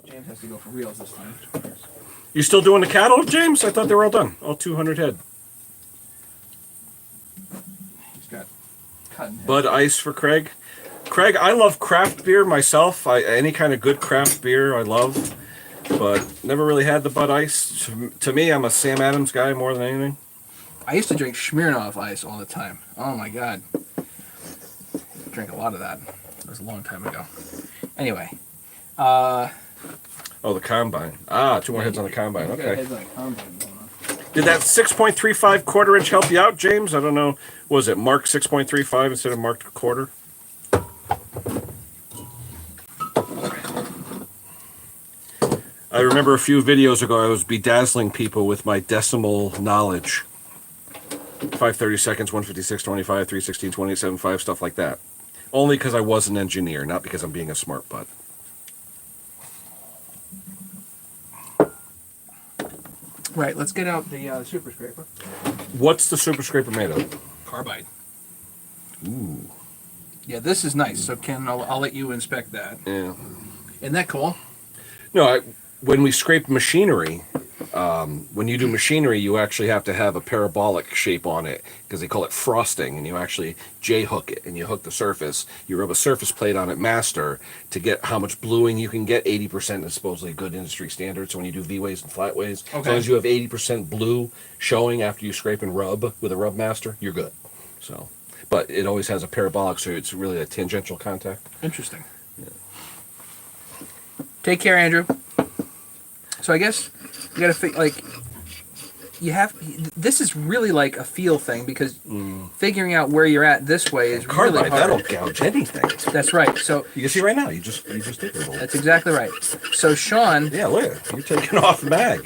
James has to go for reals this time. You still doing the cattle, James? I thought they were all done. All 200 head. He's got cutting heads. Bud Ice for Craig. Craig, I love craft beer myself. Any kind of good craft beer, I love. but never really had the Bud Ice. To me, I'm a Sam Adams guy more than anything. I used to drink Smirnoff Ice all the time. Oh my god. Drink a lot of that. That was a long time ago. Anyway. Oh, the Combine. Ah, 2 more hits on the Combine. Okay. Did that 6.35 quarter inch help you out, James? I don't know. What was it marked 6.35 instead of marked quarter? I remember a few videos ago I was bedazzling people with my decimal knowledge. 530 seconds, 156, 25, 316, 27, 5, stuff like that. Only because I was an engineer, not because I'm being a smart butt. Right, let's get out the Super Scraper. What's the Super Scraper made of? Carbide. Ooh. Yeah, this is nice. So Ken, I'll let you inspect that. Yeah. Isn't that cool? No, when we scrape machinery, when you do machinery, you actually have to have a parabolic shape on it because they call it frosting, and you actually J-hook it, and you hook the surface. You rub a surface plate on it master to get how much bluing you can get. 80% is supposedly a good industry standard. So when you do V-ways and flatways, as long as you have 80% blue showing after you scrape and rub with a rub master, you're good. So, but it always has a parabolic, so it's really a tangential contact. Interesting. Yeah. Take care, Andrew. So I guess you gotta this is really like a feel thing because figuring out where you're at this way is Carbide, really hard. that'll gouge anything. That's right. So you can see right now, you just did it. That's exactly right. So Sean, yeah, look, you're taking off the bag.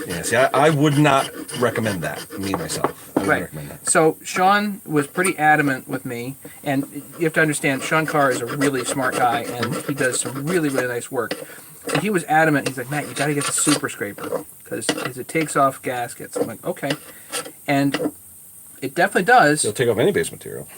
Yeah, see, I would not recommend that. Me myself, I wouldn't recommend that. So Sean was pretty adamant with me, and you have to understand, Sean Carr is a really smart guy, and he does some really, really nice work. So he was adamant. He's like, Matt, you got to get the Super Scraper because it takes off gaskets. I'm like, okay, and it definitely does. It'll take off any base material.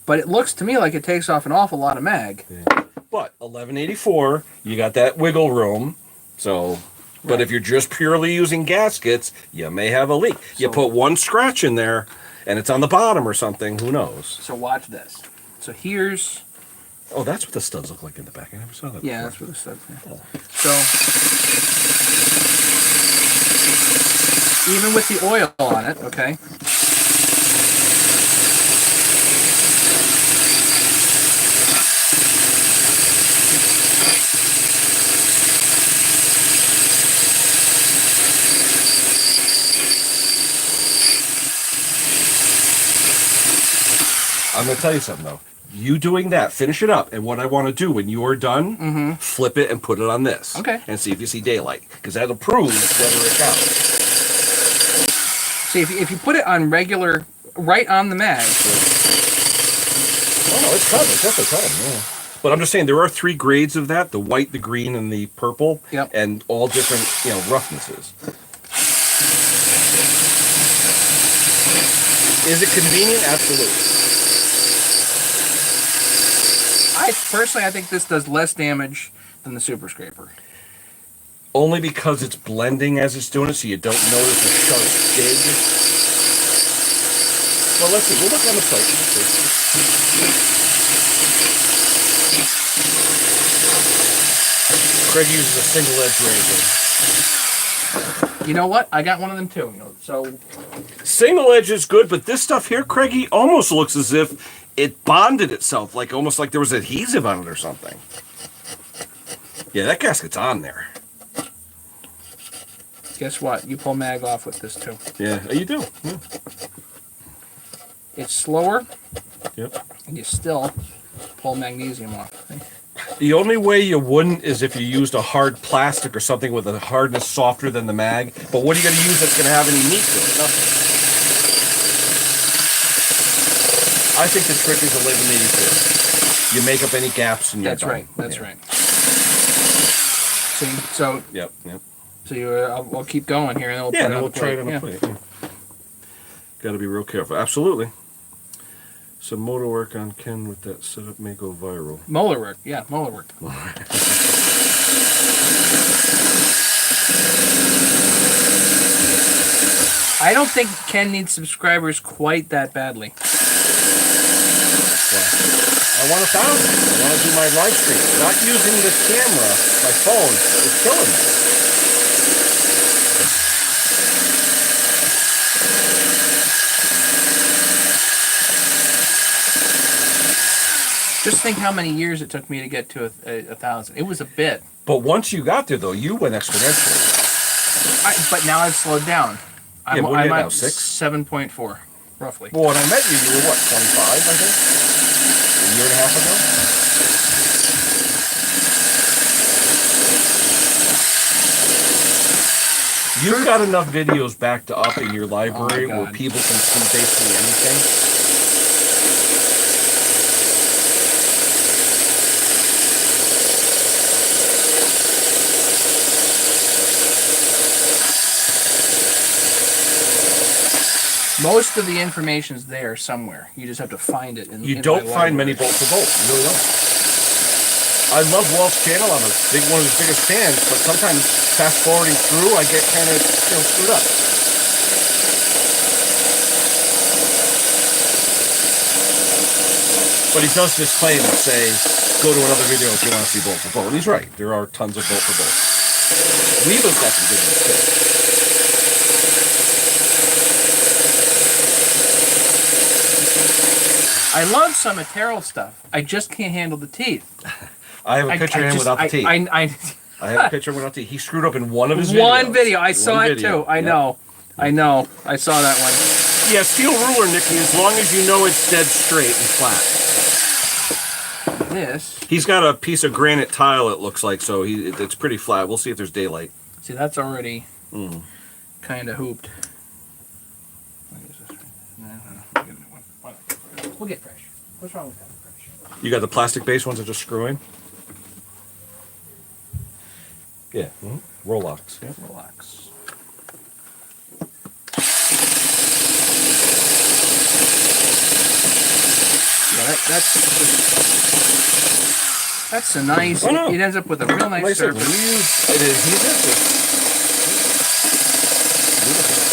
but it looks to me like it takes off an awful lot of mag. Yeah. But 1184, you got that wiggle room, so. But if you're just purely using gaskets, you may have a leak. You put one scratch in there, and it's on the bottom or something. Who knows? So watch this. So here's. Oh, that's what the studs look like in the back. I never saw that. Yeah, before. that's what the studs. Yeah. Oh. So even with the oil on it, okay. I'm going to tell you something, though. You doing that, finish it up, and what I want to do when you're done, flip it and put it on this. Okay. And see if you see daylight, because that'll prove whether it counts. See, if you put it on regular, right on the mag. Oh, no, it's coming. It's definitely coming, yeah. But I'm just saying, there are 3 grades of that, the white, the green, and the purple, and all different, roughnesses. Is it convenient? Absolutely. I think this does less damage than the Super Scraper. Only because it's blending as it's doing it, so you don't notice a sharp dig. Well, let's see. We'll look on the plate. Craig uses a single edge razor. You know what? I got one of them too. So single edge is good, but this stuff here, Craigie, almost looks as if it bonded itself, almost like there was adhesive on it or something. Yeah, that gasket's on there. Guess what? You pull mag off with this too. Yeah, you do. Yeah. It's slower. Yep. And you still pull magnesium off. The only way you wouldn't is if you used a hard plastic or something with a hardness softer than the mag. But what are you going to use that's going to have any meat to it? Nothing. I think the trick is 1182. You make up any gaps in your That's right. That's right. So yep. So I'll keep going here, and we'll try it on the plate. Yeah. Got to be real careful. Absolutely. Some motor work on Ken with that setup may go viral. Molar work, yeah, molar work. I don't think Ken needs subscribers quite that badly. Wow. I want 1,000. I want to do my live stream. Not using the camera, my phone, is killing me. Just think how many years it took me to get to a 1,000. It was a bit. But once you got there, though, you went exponentially. But now I've slowed down. Yeah, what are you I'm now, at 6? 7.4, roughly. Well, when I met you, you were what, 25, I think? A year and a half ago? You've got enough videos backed up in your library Oh, where people can see basically anything. Most of the information's there somewhere. You just have to find it. You in don't my find many library. bolt for bolt. You really don't. I love Walt's channel. I'm one of his biggest fans, but sometimes fast forwarding through, I get kind of screwed up. But he does disclaim and say, go to another video if you want to see bolt for bolt. And he's right. There are tons of bolt for bolt. We've got some good ones too. I love some Attero stuff. I just can't handle the teeth. I have a picture of him without the teeth. I I have a picture of him without teeth. He screwed up in one of his videos. one video. I saw One it video. too. I Yep. know. I know. I saw that one. Yeah, steel ruler, Nikki, as long as you know it's dead straight and flat. This. He's got a piece of granite tile, it looks like, so it's pretty flat. We'll see if there's daylight. See, that's already kind of hooped. We'll get fresh. What's wrong with that? Fresh. You got the plastic base ones that just screw in? Yeah. Rolox. Yeah. Relax. Yeah, that's a nice. Oh, no. It ends up with a real nice Like I said, when surface. you use it adhesive, beautiful.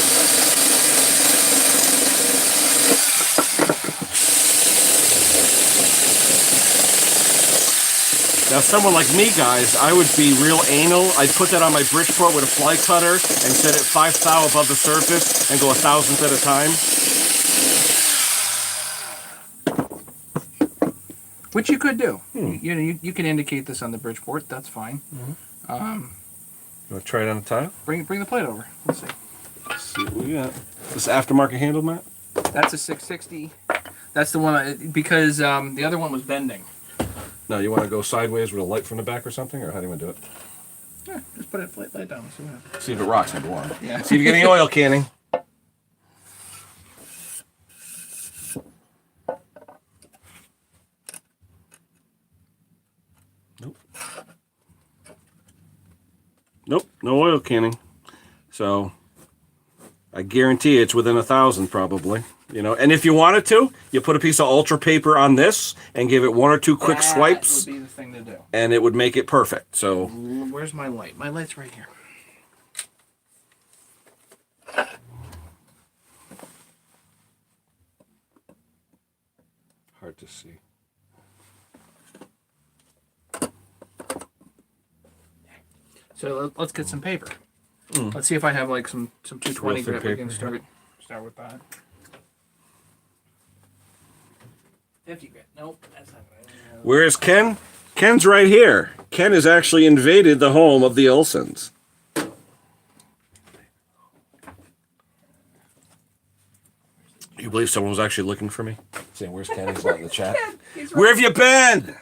Now, someone like me, guys, I would be real anal. I'd put that on my Bridgeport with a fly cutter and set it 5 thou above the surface and go 1,000th at a time. Which you could do. You know, you can indicate this on the Bridgeport. That's fine. You want to try it on a tile? Bring the plate over. Let's see. Let's see what we got. This aftermarket handle, Matt? That's a 660. That's the one because the other one was bending. No, you want to go sideways with a light from the back or something, or how do you want to do it? Yeah, just put it lay down. See what happens. See if it rocks, number one. Yeah. See if you get any oil canning. Nope. Nope, no oil canning. So I guarantee it's within 1,000 probably. You know, and if you wanted to, you put a piece of ultra paper on this and give it 1 or 2 quick swipes, That would be the thing to do. and it would make it perfect. So Where's my light? My light's right here. hard to see. So let's get some paper. Let's see if I have like some 220 Real thin grit. We can paper. start with that. 50 grit. Nope, that's not right. Where's Ken? Ken's right here. Ken has actually invaded the home of the Olsons. You believe someone was actually looking for me? Saying, where's Ken? He's not in the chat. Where have you been?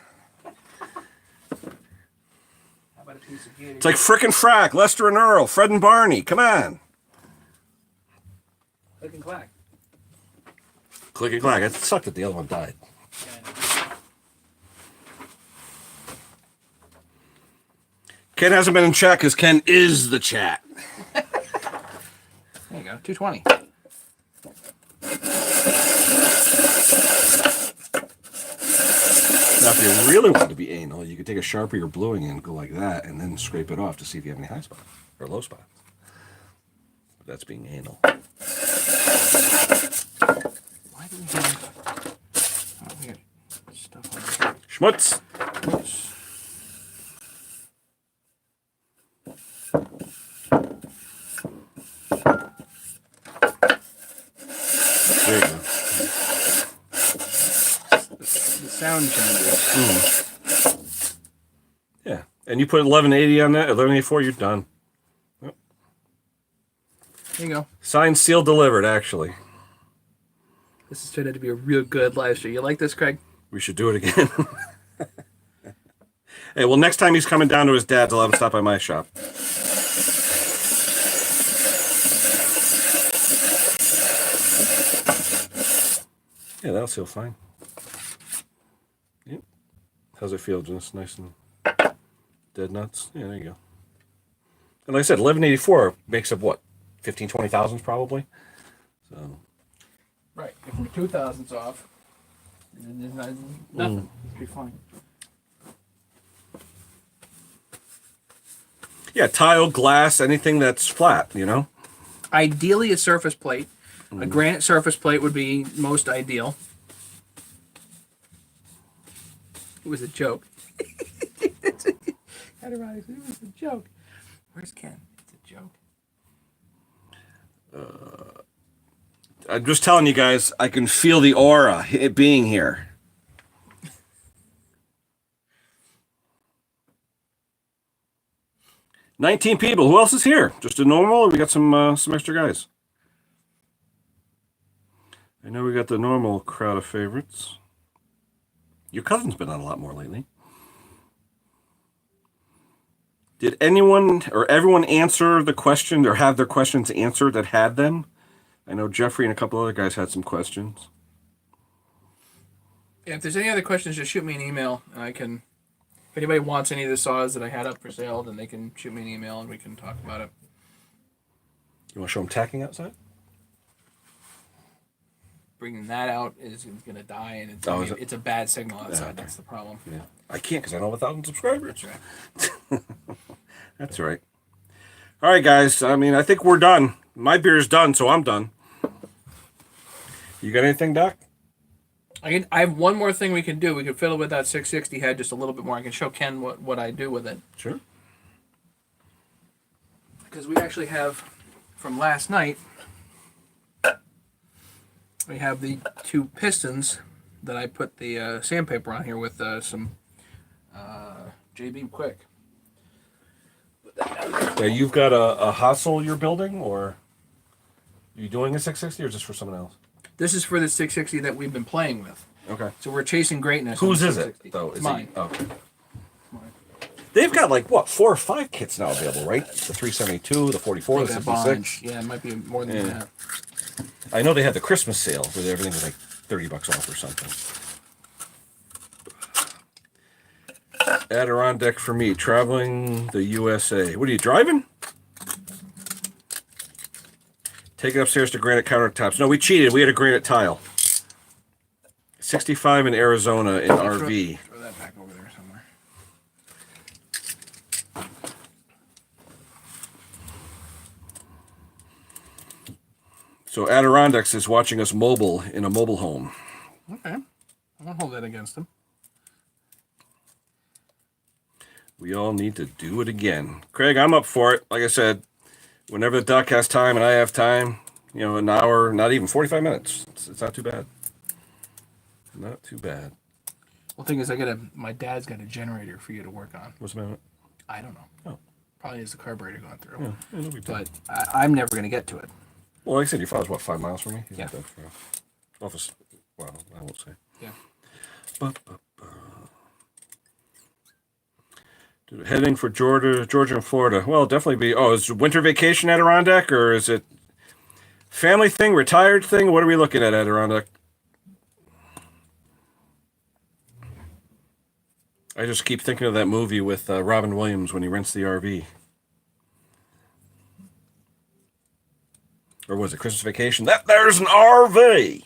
How about a piece of gator? It's like frickin' Frack, Lester and Earl, Fred and Barney. Come on. Click and clack. Click and clack. It sucked that the other one died. Ken hasn't been in chat because Ken is the chat. There you go. 220. Now, if you really want to be anal, you could take a Sharpie or bluing and go like that and then scrape it off to see if you have any high spots or low spots. But that's being anal. Why do we have? Oh, we got stuff on Schmutz. There you go. The sound changes. Yeah. And you put 1180 on that, 1184, you're done. Yep. There you go. Signed, sealed, delivered, actually. This has turned out to be a real good live stream. You like this, Craig? We should do it again. Hey, well, next time he's coming down to his dad's, I'll have him stop by my shop. Yeah, that'll seal fine. Yep. How's it feel? Just nice and dead nuts? Yeah, there you go. And like I said, 1184 makes up what? 15, 20 thousandths probably? So. Right. If we're 2,000s off, then there's nothing. It'll be fine. Yeah, tile, glass, anything that's flat, you know? Ideally, a surface plate. A granite surface plate would be most ideal. It was a joke. It was a joke. Where's Ken? It's a joke. I'm just telling you guys, I can feel the aura it being here. $19 people. Who else is here? Just a normal, or we got some extra guys? I know we got the normal crowd of favorites. Your cousin's been on a lot more lately. Did anyone or everyone answer the question or have their questions answered that had them? I know Jeffrey and a couple other guys had some questions. Yeah, if there's any other questions, just shoot me an email, and I can. If anybody wants any of the saws that I had up for sale, then they can shoot me an email, and we can talk about it. You want to show them tacking outside? Bringing that out is going to die, and it's a bad signal outside. Yeah, okay. That's the problem. Yeah, I can't because I don't have 1,000 subscribers. That's right. That's right. All right, guys. I mean, I think we're done. My beer's done, so I'm done. You got anything, Doc? I have one more thing we can do. We can fiddle with that 660 head just a little bit more. I can show Ken what I do with it. Sure. Because we actually have, from last night, we have the two pistons that I put the sandpaper on here with some J-Beam Quick. Yeah, you've got a hostel you're building, or are you doing a 660 or just for someone else? This is for the 660 that we've been playing with. Okay. So we're chasing greatness. Whose on the is it, 660. though? It's Is mine. it? Okay. They've got like, what, 4 or 5 kits now available, right? The 372, the 44, the Got a 66. bunch. Yeah, it might be more than that. I know they had the Christmas sale where everything was like $30 off or something. Adirondack for me, traveling the USA. What are you driving? Take it upstairs to granite countertops. No, we cheated. We had a granite tile. 65 in Arizona in RV. Throw that back over there somewhere. So Adirondacks is watching us mobile in a mobile home. Okay. I won't hold that against him. We all need to do it again. Craig, I'm up for it. Like I said, whenever the Doc has time and I have time, you know, an hour, not even 45 minutes. It's not too bad. Not too bad. Well, the thing is, my dad's got a generator for you to work on. What's the matter? I don't know. Oh. Probably is the carburetor going through. Yeah, no big deal. But I'm never going to get to it. Well, like I said, your father's, what, 5 miles from me? He's Yeah. not that far. Office, well, I won't say. Yeah. Heading for Georgia and Florida. Well, definitely be. Oh, is it winter vacation Adirondack, or is it family thing, retired thing? What are we looking at, Adirondack? I just keep thinking of that movie with Robin Williams when he rents the RV. Or was it Christmas Vacation? There's an RV.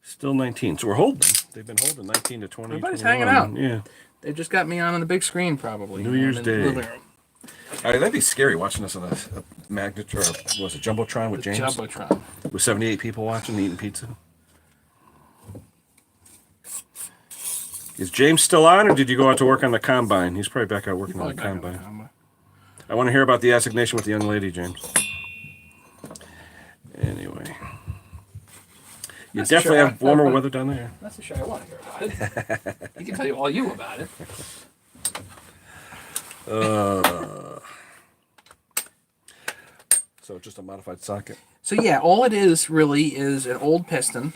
Still 19. So we're holding them. They've been holding 19 to 20. Everybody's 21. hanging out. Yeah. They've just got me on the big screen, probably. New Year's in the living Day. room. that'd be scary watching this on a magnet or was it Jumbotron with James? Jumbotron. With 78 people watching, eating pizza. Is James still on, or did you go out to work on the combine? He's probably back out working on the combine. I want to hear about the assignation with the young lady, James. Anyway. You definitely have warmer weather down there. That's the show I want to hear about it. He can tell you all you about it. So just a modified socket. So yeah, all it is really is an old piston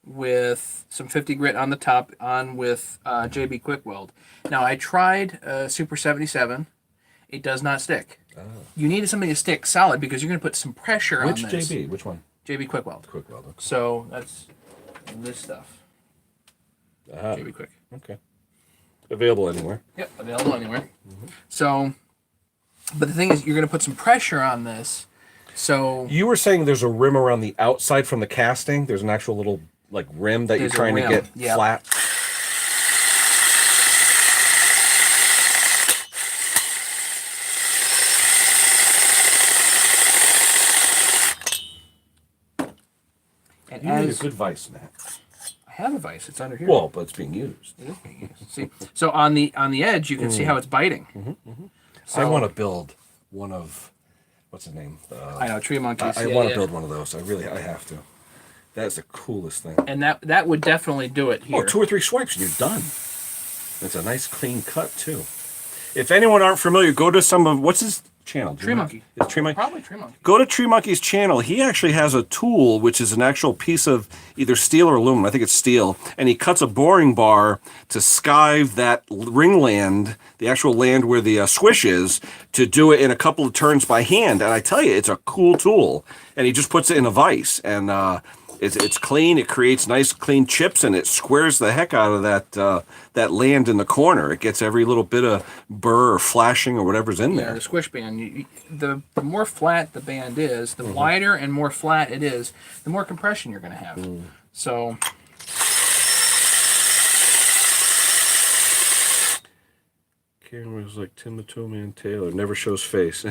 with some 50 grit on the top on with JB Quick Weld. Now I tried Super 77. It does not stick. Oh. You needed something to stick solid because you're going to put some pressure on this. Which JB? Which one? JB Quick Weld. Quick Weld. Okay. So that's this stuff. JB Quick. Okay. Available anywhere. Yep, available anywhere. Mm-hmm. So, but the thing is, you're going to put some pressure on this. So you were saying there's a rim around the outside from the casting. There's an actual little like rim that you're trying to get flat. And you need a good vise, Matt. I have a vise. It's under here. Well, but it's being used. It is being used. See, so on the edge, you can see how it's biting. Mm-hmm, mm-hmm. So I want to build one of what's his name? I know, Tree Monkeys. I want to build one of those. I have to. That's the coolest thing. And that would definitely do it here. Oh, 2 or 3 swipes and you're done. It's a nice clean cut too. If anyone aren't familiar, go to some of what's his channel? Tree Monkey. Is Tree Monkey? Probably Tree Monkey. Go to Tree Monkey's channel. He actually has a tool which is an actual piece of either steel or aluminum. I think it's steel, and he cuts a boring bar to skive that ringland, the actual land where the swish is, to do it in a couple of turns by hand. And I tell you, it's a cool tool. And he just puts it in a vise, and it's clean. It creates nice clean chips, and it squares the heck out of that land in the corner. It gets every little bit of burr or flashing or whatever's in there. The squish band. The more flat the band is, the wider and more flat it is, the more compression you're going to have. So. Camera's like Tim the Toolman Taylor. Never shows face.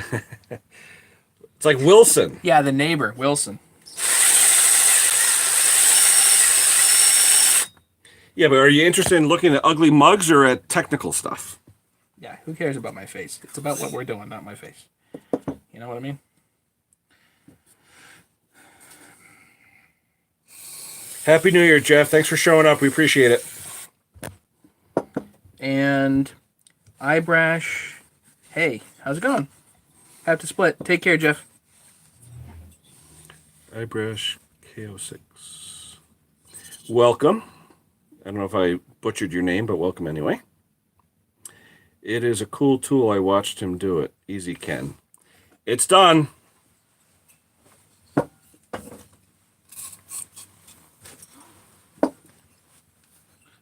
It's like Wilson. Yeah, the neighbor, Wilson. Yeah, but are you interested in looking at ugly mugs or at technical stuff? Yeah, who cares about my face? It's about what we're doing, not my face. You know what I mean? Happy New Year, Jeff. Thanks for showing up. We appreciate it. And Eyebrash, hey, how's it going? Have to split. Take care, Jeff. Eyebrash KO6. Welcome. I don't know if I butchered your name, but welcome anyway. It is a cool tool. I watched him do it. Easy Ken. It's done.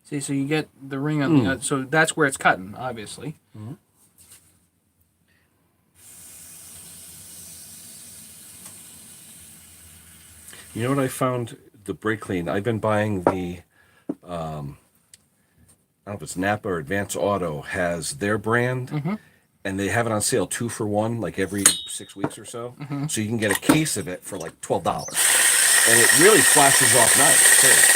See, so you get the ring on the so that's where it's cutting, obviously. Mm-hmm. You know what I found? The brake clean. I've been buying the I don't know if it's Napa or Advance Auto has their brand, and they have it on sale 2 for 1, like every 6 weeks or so. So you can get a case of it for like $12, and it really flashes off nice too.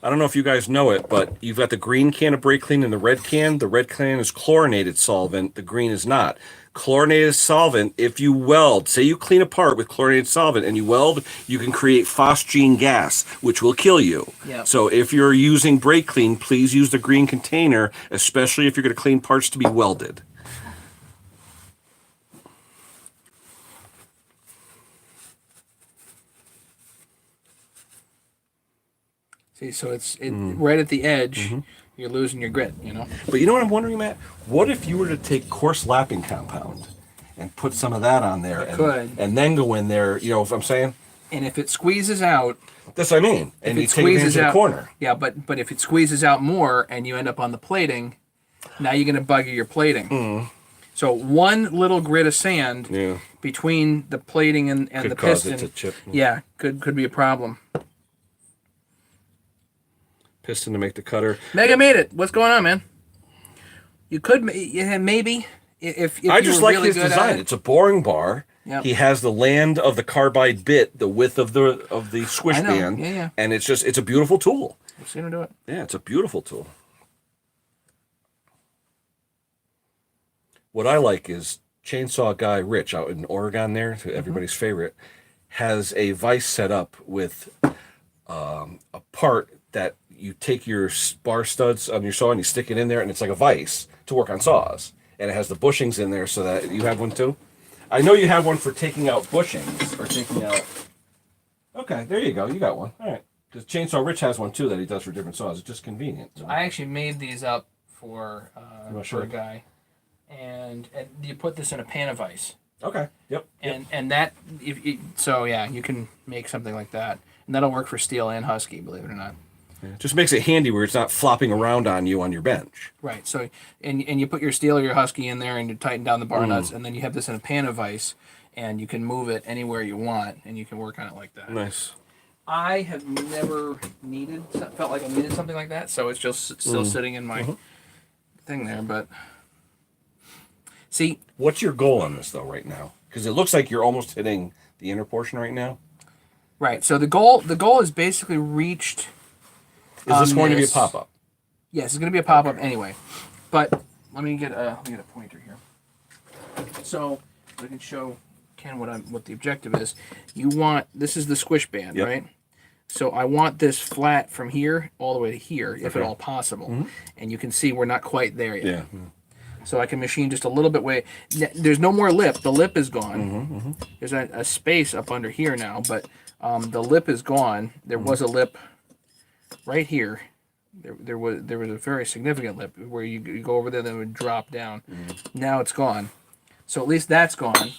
I don't know if you guys know it, but you've got the green can of brake clean and the red can. The red can is chlorinated solvent. The green is not. Chlorinated solvent, if you weld, say you clean a part with chlorinated solvent and you weld, you can create phosgene gas, which will kill you. Yep. So if you're using brake clean, please use the green container, especially if you're going to clean parts to be welded. See, so it's right at the edge. You're losing your grit, you know. But you know what I'm wondering, Matt? What if you were to take coarse lapping compound and put some of that on there, and then go in there? You know what I'm saying? And if it squeezes out, that's what I mean. And you take advantage of the corner. Yeah, but if it squeezes out more and you end up on the plating, now you're going to bugger your plating. So one little grit of sand between the plating and the piston, it to chip. Yeah, could be a problem. Piston to make the cutter. Mega made it. What's going on, man? You could, yeah, maybe if I you just were like really his good design. at it. It's a boring bar. Yep. He has the land of the carbide bit, the width of the squish I know. band, Yeah. and it's a beautiful tool. We've seen him do it. Yeah, it's a beautiful tool. What I like is Chainsaw Guy Rich out in Oregon there, to everybody's favorite, has a vise set up with a part that you take your bar studs on your saw and you stick it in there, and it's like a vise to work on saws. And it has the bushings in there so that you have one too. I know you have one for taking out bushings or taking out. Okay, there you go. You got one. All right. Because Chainsaw Rich has one too that he does for different saws. It's just convenient. So. I actually made these up for Sure. a guy, and you put this in a pan of ice, Okay. Yep. and that so yeah, you can make something like that, and that'll work for steel and husky, believe it or not. It just makes it handy where it's not flopping around on you on your bench. Right. So and you put your steel or your husky in there, and you tighten down the bar nuts, and then you have this in a pan of ice, and you can move it anywhere you want, and you can work on it like that. Nice. I have never felt like I needed something like that, so it's just still sitting in my thing there. But see, What's your goal on this though right now? Because it looks like you're almost hitting the inner portion right now. right. So the goal is basically reached. Is this going to be a this. pop-up? Yes, it's going to be a pop up anyway. But let me get a pointer here. So I can show Ken what the objective is. This is the squish band, Yep. right? So I want this flat from here all the way to here, if at Okay. all possible. And you can see we're not quite there yet. Yeah. So I can machine just a little bit way. There's no more lip. The lip is gone. There's a space up under here now, but the lip is gone. There was a lip right here. There was a very significant lip where you go over there, then it would drop down. Now it's gone. So at least that's gone.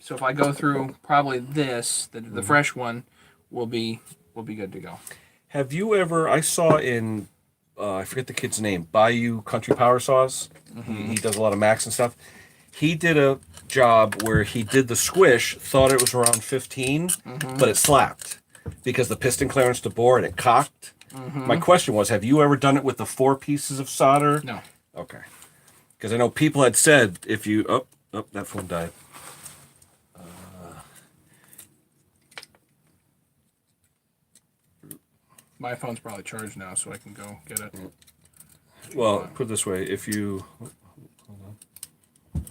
So if I go through probably this, the fresh one will be good to go. Have you ever? I saw in I forget the kid's name. Bayou Country Power Saws. He does a lot of Macs and stuff. He did a job where he did the squish, thought it was around 15, but it slapped because the piston clearance to bore and it cocked. My question was, have you ever done it with the 4 pieces of solder? No. Okay. Because I know people had said if you... Oh, that phone died. My phone's probably charged now, so I can go get it. Well, put it this way. If you... Hold on.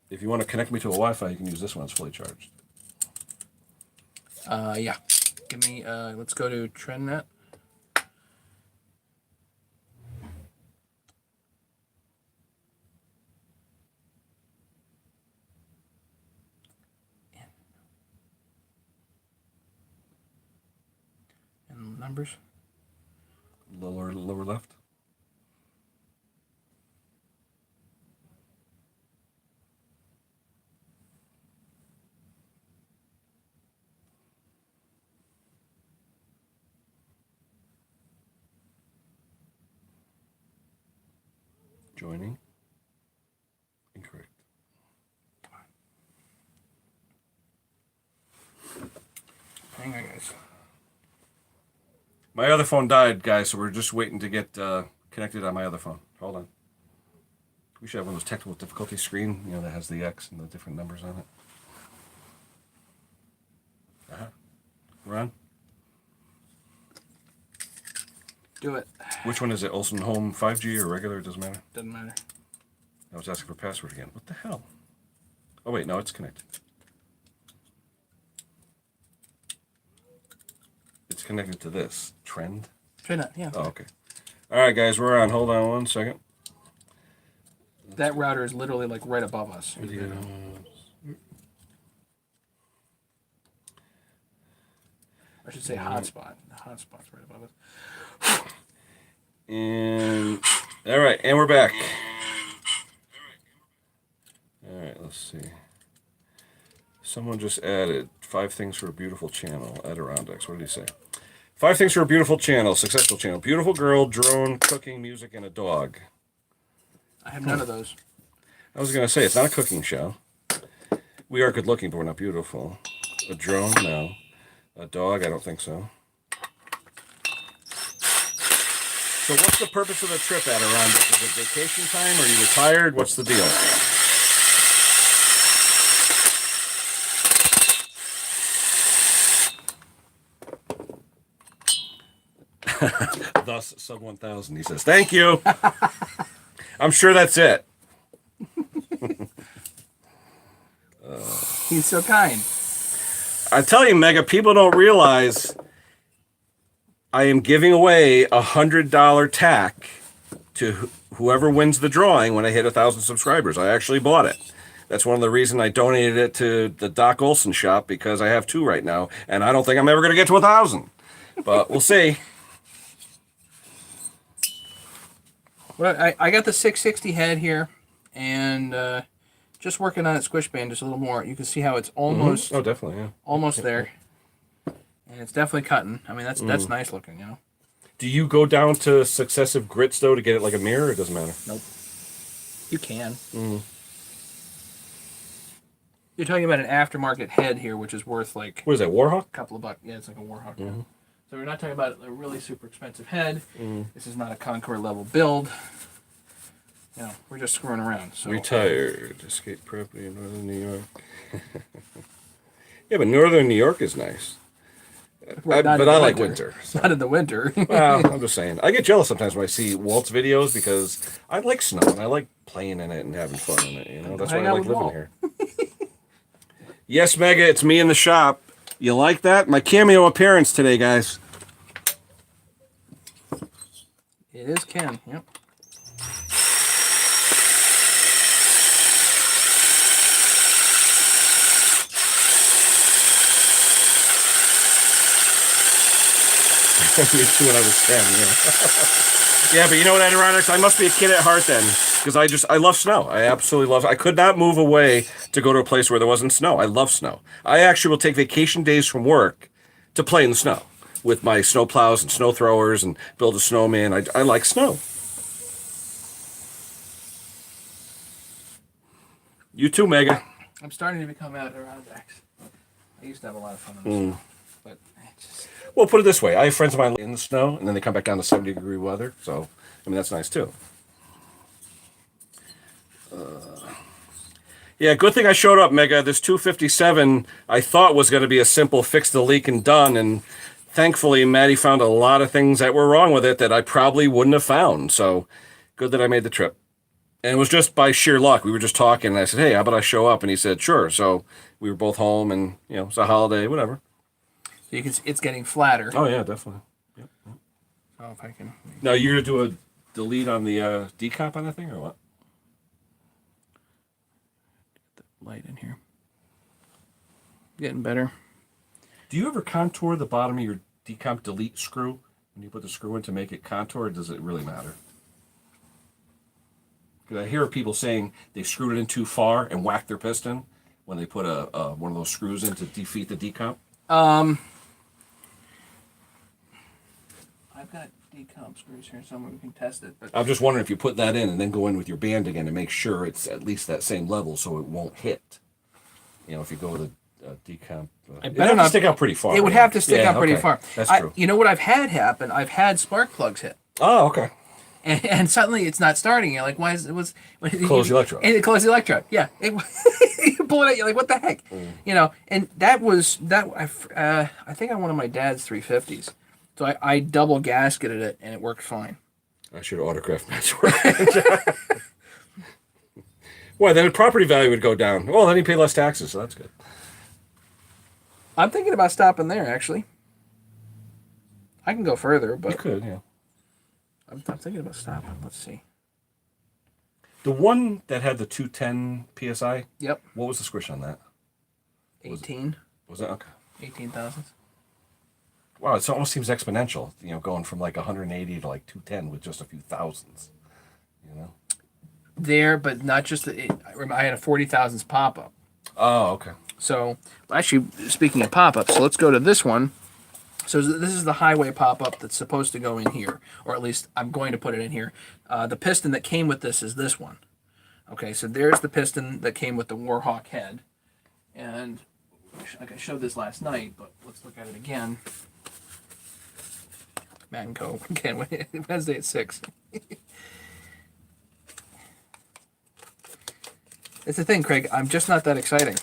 If you want to connect me to a Wi-Fi, you can use this one. It's fully charged. Yeah. Give me, let's go to TrendNet. And numbers. Lower left. Joining. Incorrect. Hang on, guys. My other phone died, guys, so we're just waiting to get connected on my other phone. Hold on. We should have one of those technical difficulty screen, that has the X and the different numbers on it. We're on. Do it. Which one is it? Olsen Home 5G or regular? It doesn't matter. Doesn't matter. I was asking for password again. What the hell? Oh, wait, no, it's connected. It's connected to this. Trend? TrendNet, yeah. Oh, okay. All right, guys, we're on. Hold on one second. That router is literally like right above us. I should say hotspot. The hotspot's right above us. And all right, and we're back. All right, let's see. Someone just added 5 things for a beautiful channel. Adirondacks. What did he say? 5 things for a beautiful channel, successful channel. Beautiful girl, drone, cooking, music, and a dog. I have none of those. I was gonna say it's not a cooking show. We are good looking, but we're not beautiful. A drone, no. A dog, I don't think so. So what's the purpose of the trip at around it? Is it vacation time? Are you retired? What's the deal? Thus, sub 1,000. He says, "Thank you." I'm sure that's it. He's so kind. I tell you, Mega, people don't realize I am giving away $100 tack to whoever wins the drawing when I hit 1,000 subscribers. I actually bought it. That's one of the reasons I donated it to the Doc Olson shop, because I have 2 right now, and I don't think I'm ever going to get to 1,000. But we'll see. Well, I got the 660 head here, and just working on it squish band just a little more. You can see how it's almost Oh, definitely, yeah. almost there, and it's definitely cutting. I mean, that's nice looking, you know. Do you go down to successive grits, though, to get it like a mirror? It doesn't matter. Nope. You can. You're talking about an aftermarket head here, which is worth like What is that, Warhawk? a couple of bucks. Yeah, it's like a Warhawk. Yeah. So we're not talking about a really super expensive head. This is not a Concord level build. You know, we're just screwing around. So Retired. Escape property in northern New York. Yeah, but northern New York is nice. But I like winter. So. Not in the winter. Well, I'm just saying. I get jealous sometimes when I see Walt's videos, because I like snow and I like playing in it and having fun in it. You know, that's why Hang I out like with living Walt. here. Yes, Mega, it's me in the shop. You like that? My cameo appearance today, guys. It is Ken. Yep. Me too when I was 10, yeah. Yeah, but you know what, Adirondax? I must be a kid at heart then, because I love snow. I absolutely love it. I could not move away to go to a place where there wasn't snow. I love snow. I actually will take vacation days from work to play in the snow with my snow plows and snow throwers and build a snowman. I like snow. You too, Mega. I'm starting to become Adirondacks. I used to have a lot of fun in the snow, but it's just... Well, put it this way. I have friends of mine in the snow, and then they come back down to 70-degree weather. So, I mean, that's nice, too. Yeah, good thing I showed up, Mega. This 257 I thought was going to be a simple fix the leak and done, and thankfully Maddie found a lot of things that were wrong with it that I probably wouldn't have found. So, good that I made the trip. And it was just by sheer luck. We were just talking, and I said, "Hey, how about I show up?" And he said, "Sure." So, we were both home, and, you know, it's a holiday, whatever. You can, it's getting flatter. Oh, yeah, definitely. Yep. So if I can... Now, you're going to do a delete on the decomp on that thing, or what? Light in here. Getting better. Do you ever contour the bottom of your decomp delete screw when you put the screw in to make it contour, or does it really matter? Because I hear people saying they screwed it in too far and whacked their piston when they put one of those screws in to defeat the decomp. I've got decomp screws here somewhere. We can test it. But I'm just wondering if you put that in and then go in with your band again and make sure it's at least that same level so it won't hit. You know, if you go with a decomp, it would have to stick out pretty far. it would have to stick out pretty okay. far. That's true. You know what I've had happen? I've had spark plugs hit. Oh, okay. And suddenly it's not starting. You're like, why is it was Close the electrode. And it closed the electrode. Yeah, you pull it out. You're like, what the heck? You know. And that was that. I think on one of my dad's 350s. So I double gasketed it and it worked fine. I should have autographed Matt's work. Well, then the property value would go down. Well, then you pay less taxes, so that's good. I'm thinking about stopping there actually. I can go further, but You could, yeah. I'm thinking about stopping. Let's see. The one that had the 210 psi. Yep. What was the squish on that? 18. Was that okay? 18,000. Wow, it almost seems exponential. You know, going from like 180 to like 210 with just a few thousands. You know. There, but not just I had a 40,000s pop up. Oh, okay. So actually, speaking of pop ups, so let's go to this one. So this is the highway pop up that's supposed to go in here, or at least I'm going to put it in here. The piston that came with this is this one. Okay, so there's the piston that came with the Warhawk head, and I showed this last night, but let's look at it again. Matt and Co. Again, Wednesday at 6. It's the thing, Craig. I'm just not that exciting.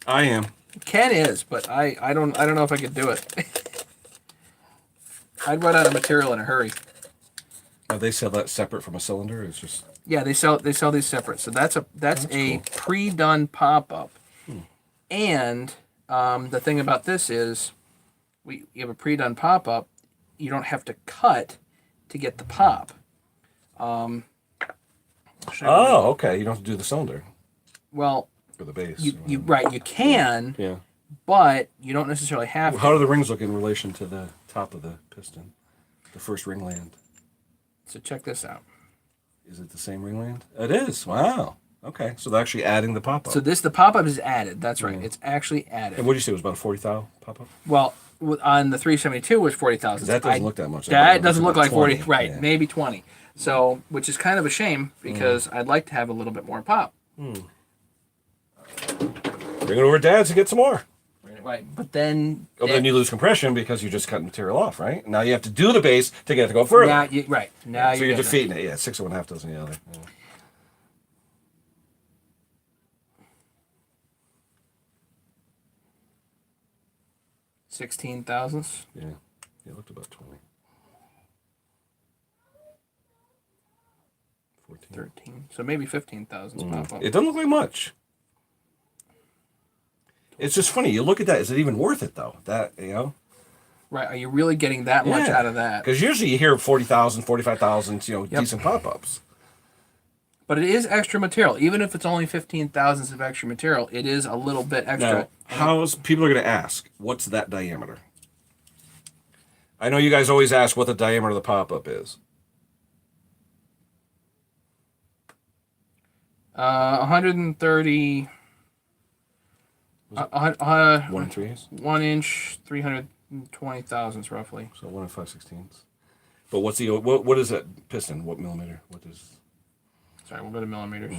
I am. Ken is, but I don't know if I could do it. I'd run out of material in a hurry. They sell that separate from a cylinder. It's just Yeah, they sell these separate. So that's a cool. pre-done pop-up. And the thing about this is, you have a pre-done pop-up. You don't have to cut to get the pop. oh, okay. You don't have to do the cylinder Well, or the base. you right, you can, Yeah. but you don't necessarily have How to. do the rings look in relation to the top of the piston? The first ringland. So check this out. Is it the same ringland? It is. Wow. Okay. So they're actually adding the pop up. So the pop-up is added. That's right. It's actually added. and what did you say? It was about a 40,000 pop up? Well, on the 372 was 40,000. That doesn't look that much. That doesn't look about like 40. 20. Right, Yeah. maybe 20. So, which is kind of a shame because I'd like to have a little bit more pop. Bring it over to Dad's and get some more. Right, but then Oh, but then you lose compression because you just cut material off, right? Now you have to do the base to get it to go further. now so you're getting defeating it. Yeah, 6 of one, half dozen the other. Yeah. 16 thousandths. Yeah. It looked about 20. 14. 13. So maybe 15 thousandths pop up. It doesn't look like much. It's just funny. You look at that. Is it even worth it though? That Right, are you really getting that much out of that? Because usually you hear 40,000, 45,000, decent pop ups. But it is extra material. Even if it's only 15 thousandths of extra material, it is a little bit extra. Now, people are going to ask, what's that diameter? I know you guys always ask what the diameter of the pop up is. 130. 1 3/8? 1 inch, 320 thousandths roughly. So 1 5/16. But what's what is that piston? What millimeter? What is? Sorry, we'll go to millimeters.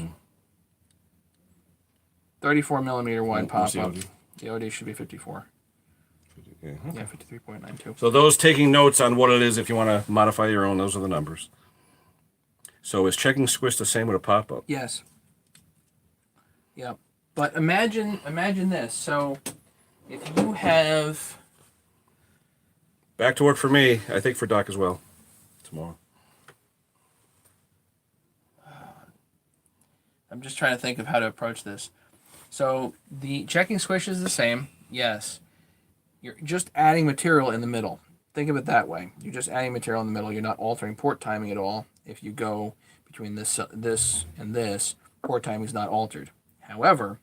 34 millimeter wide what's pop the up. OD? The OD should be 54. Yeah, okay. Yeah, 53.92. So those taking notes on what it is, if you want to modify your own, those are the numbers. So is checking squish the same with a pop up? Yes. Yep. But imagine this. So if you have Back to work for me. I think for Doc as well. Tomorrow. I'm just trying to think of how to approach this. So the checking squish is the same, yes. You're just adding material in the middle. Think of it that way. You're just adding material in the middle. You're not altering port timing at all. If you go between this and this, port timing is not altered. However,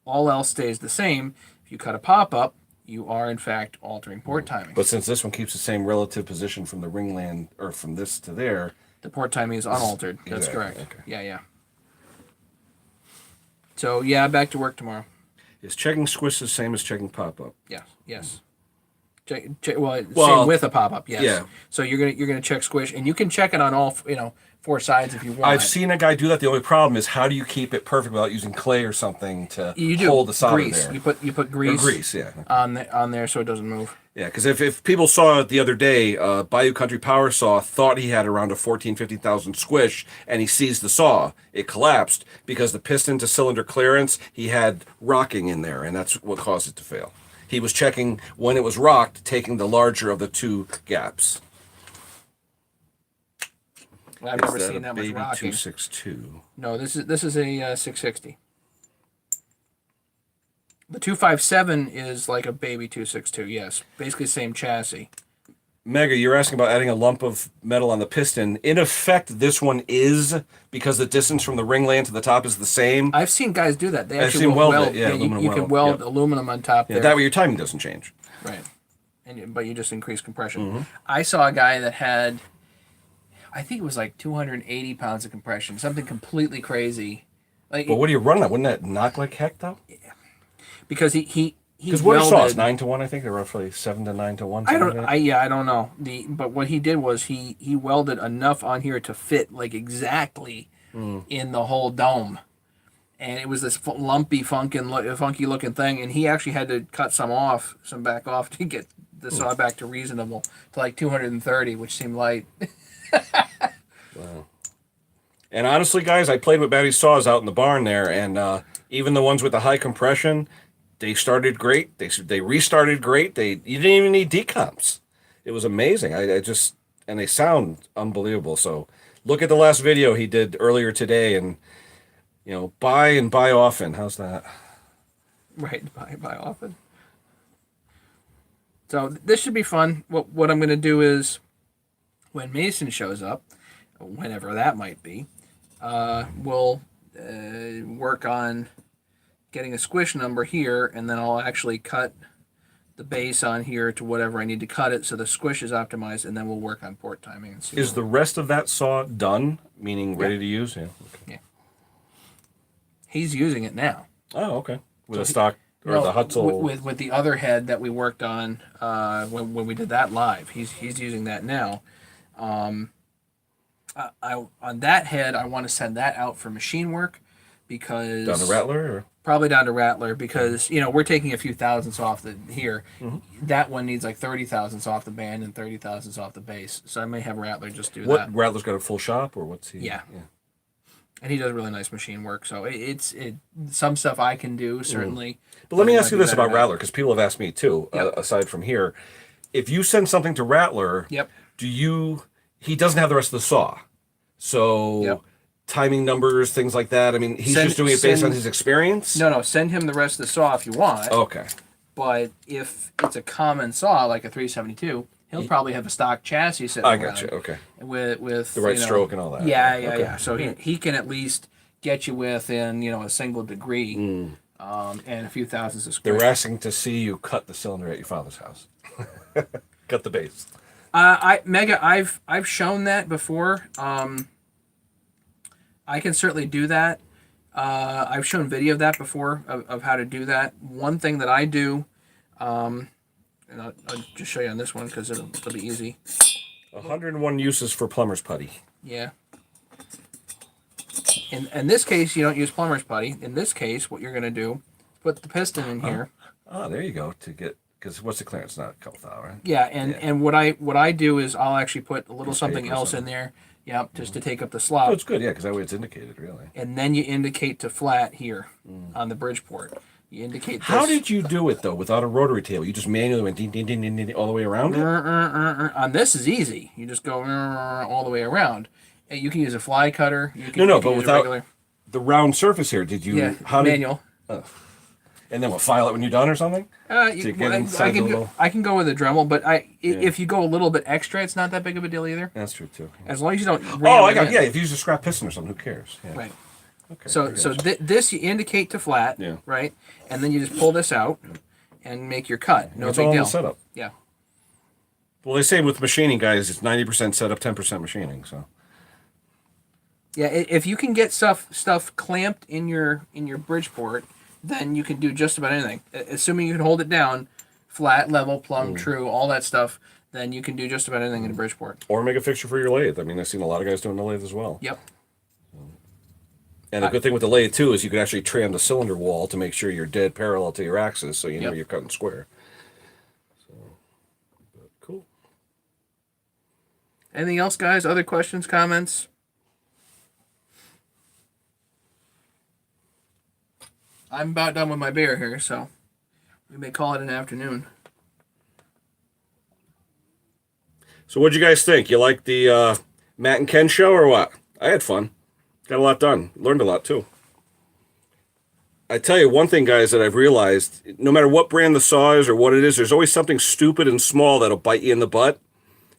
all else stays the same. If you cut a pop-up, you are in fact altering port timing. But since this one keeps the same relative position from the ringland, or from this to there. The port timing is unaltered. That's Exactly, correct. okay. Yeah. So yeah, back to work tomorrow. Is checking squish the same as checking pop up? Yes. Check, well, Well, same with a pop up. Yes. yeah. So you're gonna check squish, and you can check it on all 4 sides if you want. I've seen a guy do that. The only problem is how do you keep it perfect without using clay or something to you do hold the solder grease. there? You put grease. Grease, yeah. On there so it doesn't move. Yeah, because if people saw it the other day, Bayou Country Power Saw thought he had around a 15,000 squish, and he seized the saw. It collapsed because the piston to cylinder clearance, he had rocking in there, and that's what caused it to fail. He was checking when it was rocked, taking the larger of the two gaps. Well, I've Is never that seen a that much baby rocking. 262? No, this is a 660. The 257 is like a baby 262. Yes, basically same chassis. Mega, you're asking about adding a lump of metal on the piston. In effect, this one is, because the distance from the ringland to the top is the same. I've seen guys do that. They I've actually seen will weld it, yeah, you aluminum can weld, weld yep. aluminum on top Yeah, there. that way your timing doesn't change. Right. But you just increase compression. I saw a guy that had, I think it was like 280 pounds of compression, something completely crazy. Like But what do you run that? Wouldn't that knock like heck, though? because he Because what are welded. saws? 9 to 1, I think. They're roughly 7 to 9 to 1. I something don't. like that. I don't know. But what he did was he welded enough on here to fit like exactly in the whole dome, and it was this lumpy, funky looking thing. And he actually had to cut some back off to get the saw back to reasonable, to like 230, which seemed light. Wow. And honestly, guys, I played with Matty's saws out in the barn there, and even the ones with the high compression, they started great. They restarted great. You didn't even need decomps. It was amazing. I just, and they sound unbelievable. So look at the last video he did earlier today, and buy and buy often. How's that? Right, buy often. So this should be fun. What I'm going to do is, when Mason shows up, whenever that might be, we'll work on getting a squish number here, and then I'll actually cut the base on here to whatever I need to cut it so the squish is optimized, and then we'll work on port timing. And see Is the rest of that saw done, meaning ready to use? Yeah. Okay. Yeah. He's using it now. Oh, okay. With a stock or the Hutzel. With the other head that we worked on when we did that live. He's using that now. On that head, I want to send that out for machine work because Down to Rattler? Or? Probably down to Rattler because we're taking a few thousandths off the here. Mm-hmm. That one needs like 30 thousandths off the band and 30 thousandths off the base. So I may have Rattler just do that. Rattler's got a full shop or what's he? Yeah. And he does really nice machine work. So it's some stuff I can do certainly. But let me ask you this about Rattler because people have asked me too. Yep. Aside from here, if you send something to Rattler, yep. He doesn't have the rest of the saw, so. Yep. Timing numbers, things like that. I mean, he's just doing it based on his experience? No, send him the rest of the saw if you want. Okay. But if it's a common saw, like a 372, he'll probably have a stock chassis sitting around. I got you, okay. With the right stroke and all that. Yeah. So he can at least get you within, a single degree and a few thousandths of square. They're asking to see you cut the cylinder at your father's house. Cut the base. I've shown that before. I can certainly do that. I've shown video of that before, of how to do that. One thing that I do, and I'll just show you on this one because it'll be easy. 101 uses for plumber's putty. Yeah. In this case, you don't use plumber's putty. In this case, what you're going to do, put the piston in here. Oh, there you go. Because what's the clearance? Not a couple thou, right? Yeah, and what I do is I'll actually put a little something else in there. Yep, just to take up the slop. Oh, it's good, because that way it's indicated, really. And then you indicate to flat here on the Bridgeport. You indicate this. How did you do it, though, without a rotary table? You just manually went ding, ding, ding, ding, ding, all the way around it? On this is easy. You just go all the way around. And you can use a fly cutter. You can, but without the round surface here, did you... Yeah, manual. And then we'll file it when you're done or something? I can go with a Dremel, but if you go a little bit extra, it's not that big of a deal either. That's true too. As long as you don't. If you use a scrap piston or something, who cares? Yeah. Right. Okay. So this you indicate to flat, right, and then you just pull this out and make your cut. No it's big all deal. in the setup. Yeah. Well, they say with machining, guys, it's 90% setup, 10% machining. So. Yeah, if you can get stuff clamped in your Bridgeport, then you can do just about anything. Assuming you can hold it down, flat, level, plumb, true, all that stuff, then you can do just about anything in a Bridgeport. Or make a fixture for your lathe. I mean, I've seen a lot of guys doing the lathe as well. Yep. And the good thing with the lathe, too, is you can actually tram the cylinder wall to make sure you're dead parallel to your axis, so you know you're cutting square. So, cool. Anything else, guys? Other questions, comments? I'm about done with my beer here, so we may call it an afternoon. So what'd you guys think? You like the Matt and Ken show or what? I had fun. Got a lot done. Learned a lot, too. I tell you one thing, guys, that I've realized, no matter what brand the saw is or what it is, there's always something stupid and small that'll bite you in the butt.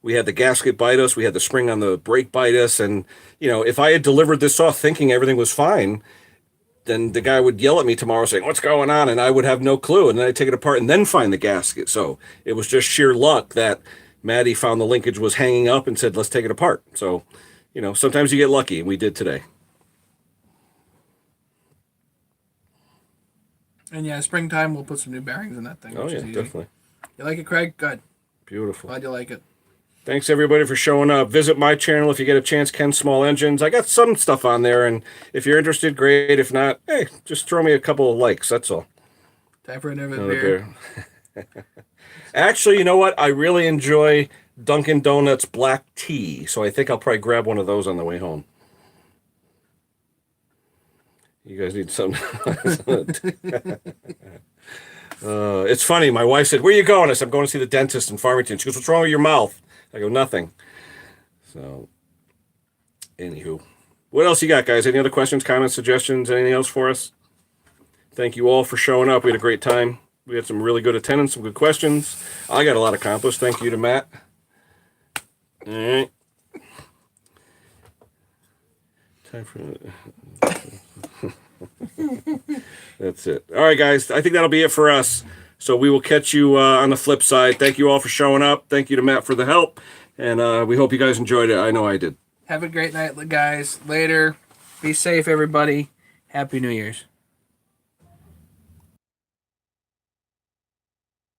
We had the gasket bite us. We had the spring on the brake bite us. And, if I had delivered this saw thinking everything was fine, then the guy would yell at me tomorrow saying, what's going on? And I would have no clue. And then I'd take it apart and then find the gasket. So it was just sheer luck that Maddie found the linkage was hanging up and said, let's take it apart. So, sometimes you get lucky, and we did today. And springtime, we'll put some new bearings in that thing. Oh, yeah, definitely. You like it, Craig? Good. Beautiful. Glad you like it. Thanks, everybody, for showing up. Visit my channel if you get a chance, Ken Small Engines. I got some stuff on there, and if you're interested, great. If not, hey, just throw me a couple of likes. That's all. Time for another beer. Actually, you know what? I really enjoy Dunkin' Donuts black tea, so I think I'll probably grab one of those on the way home. You guys need some. It's funny. My wife said, "Where you going?" I said, "I'm going to see the dentist in Farmington." She goes, "What's wrong with your mouth?" I go, "Nothing." So, anywho, what else you got, guys? Any other questions, comments, suggestions, anything else for us? Thank you all for showing up. We had a great time. We had some really good attendance, some good questions. I got a lot accomplished. Thank you to Matt. All right. Time for. That's it. All right, guys. I think that'll be it for us. So we will catch you on the flip side. Thank you all for showing up. Thank you to Matt for the help. And we hope you guys enjoyed it. I know I did. Have a great night, guys. Later. Be safe, everybody. Happy New Year's.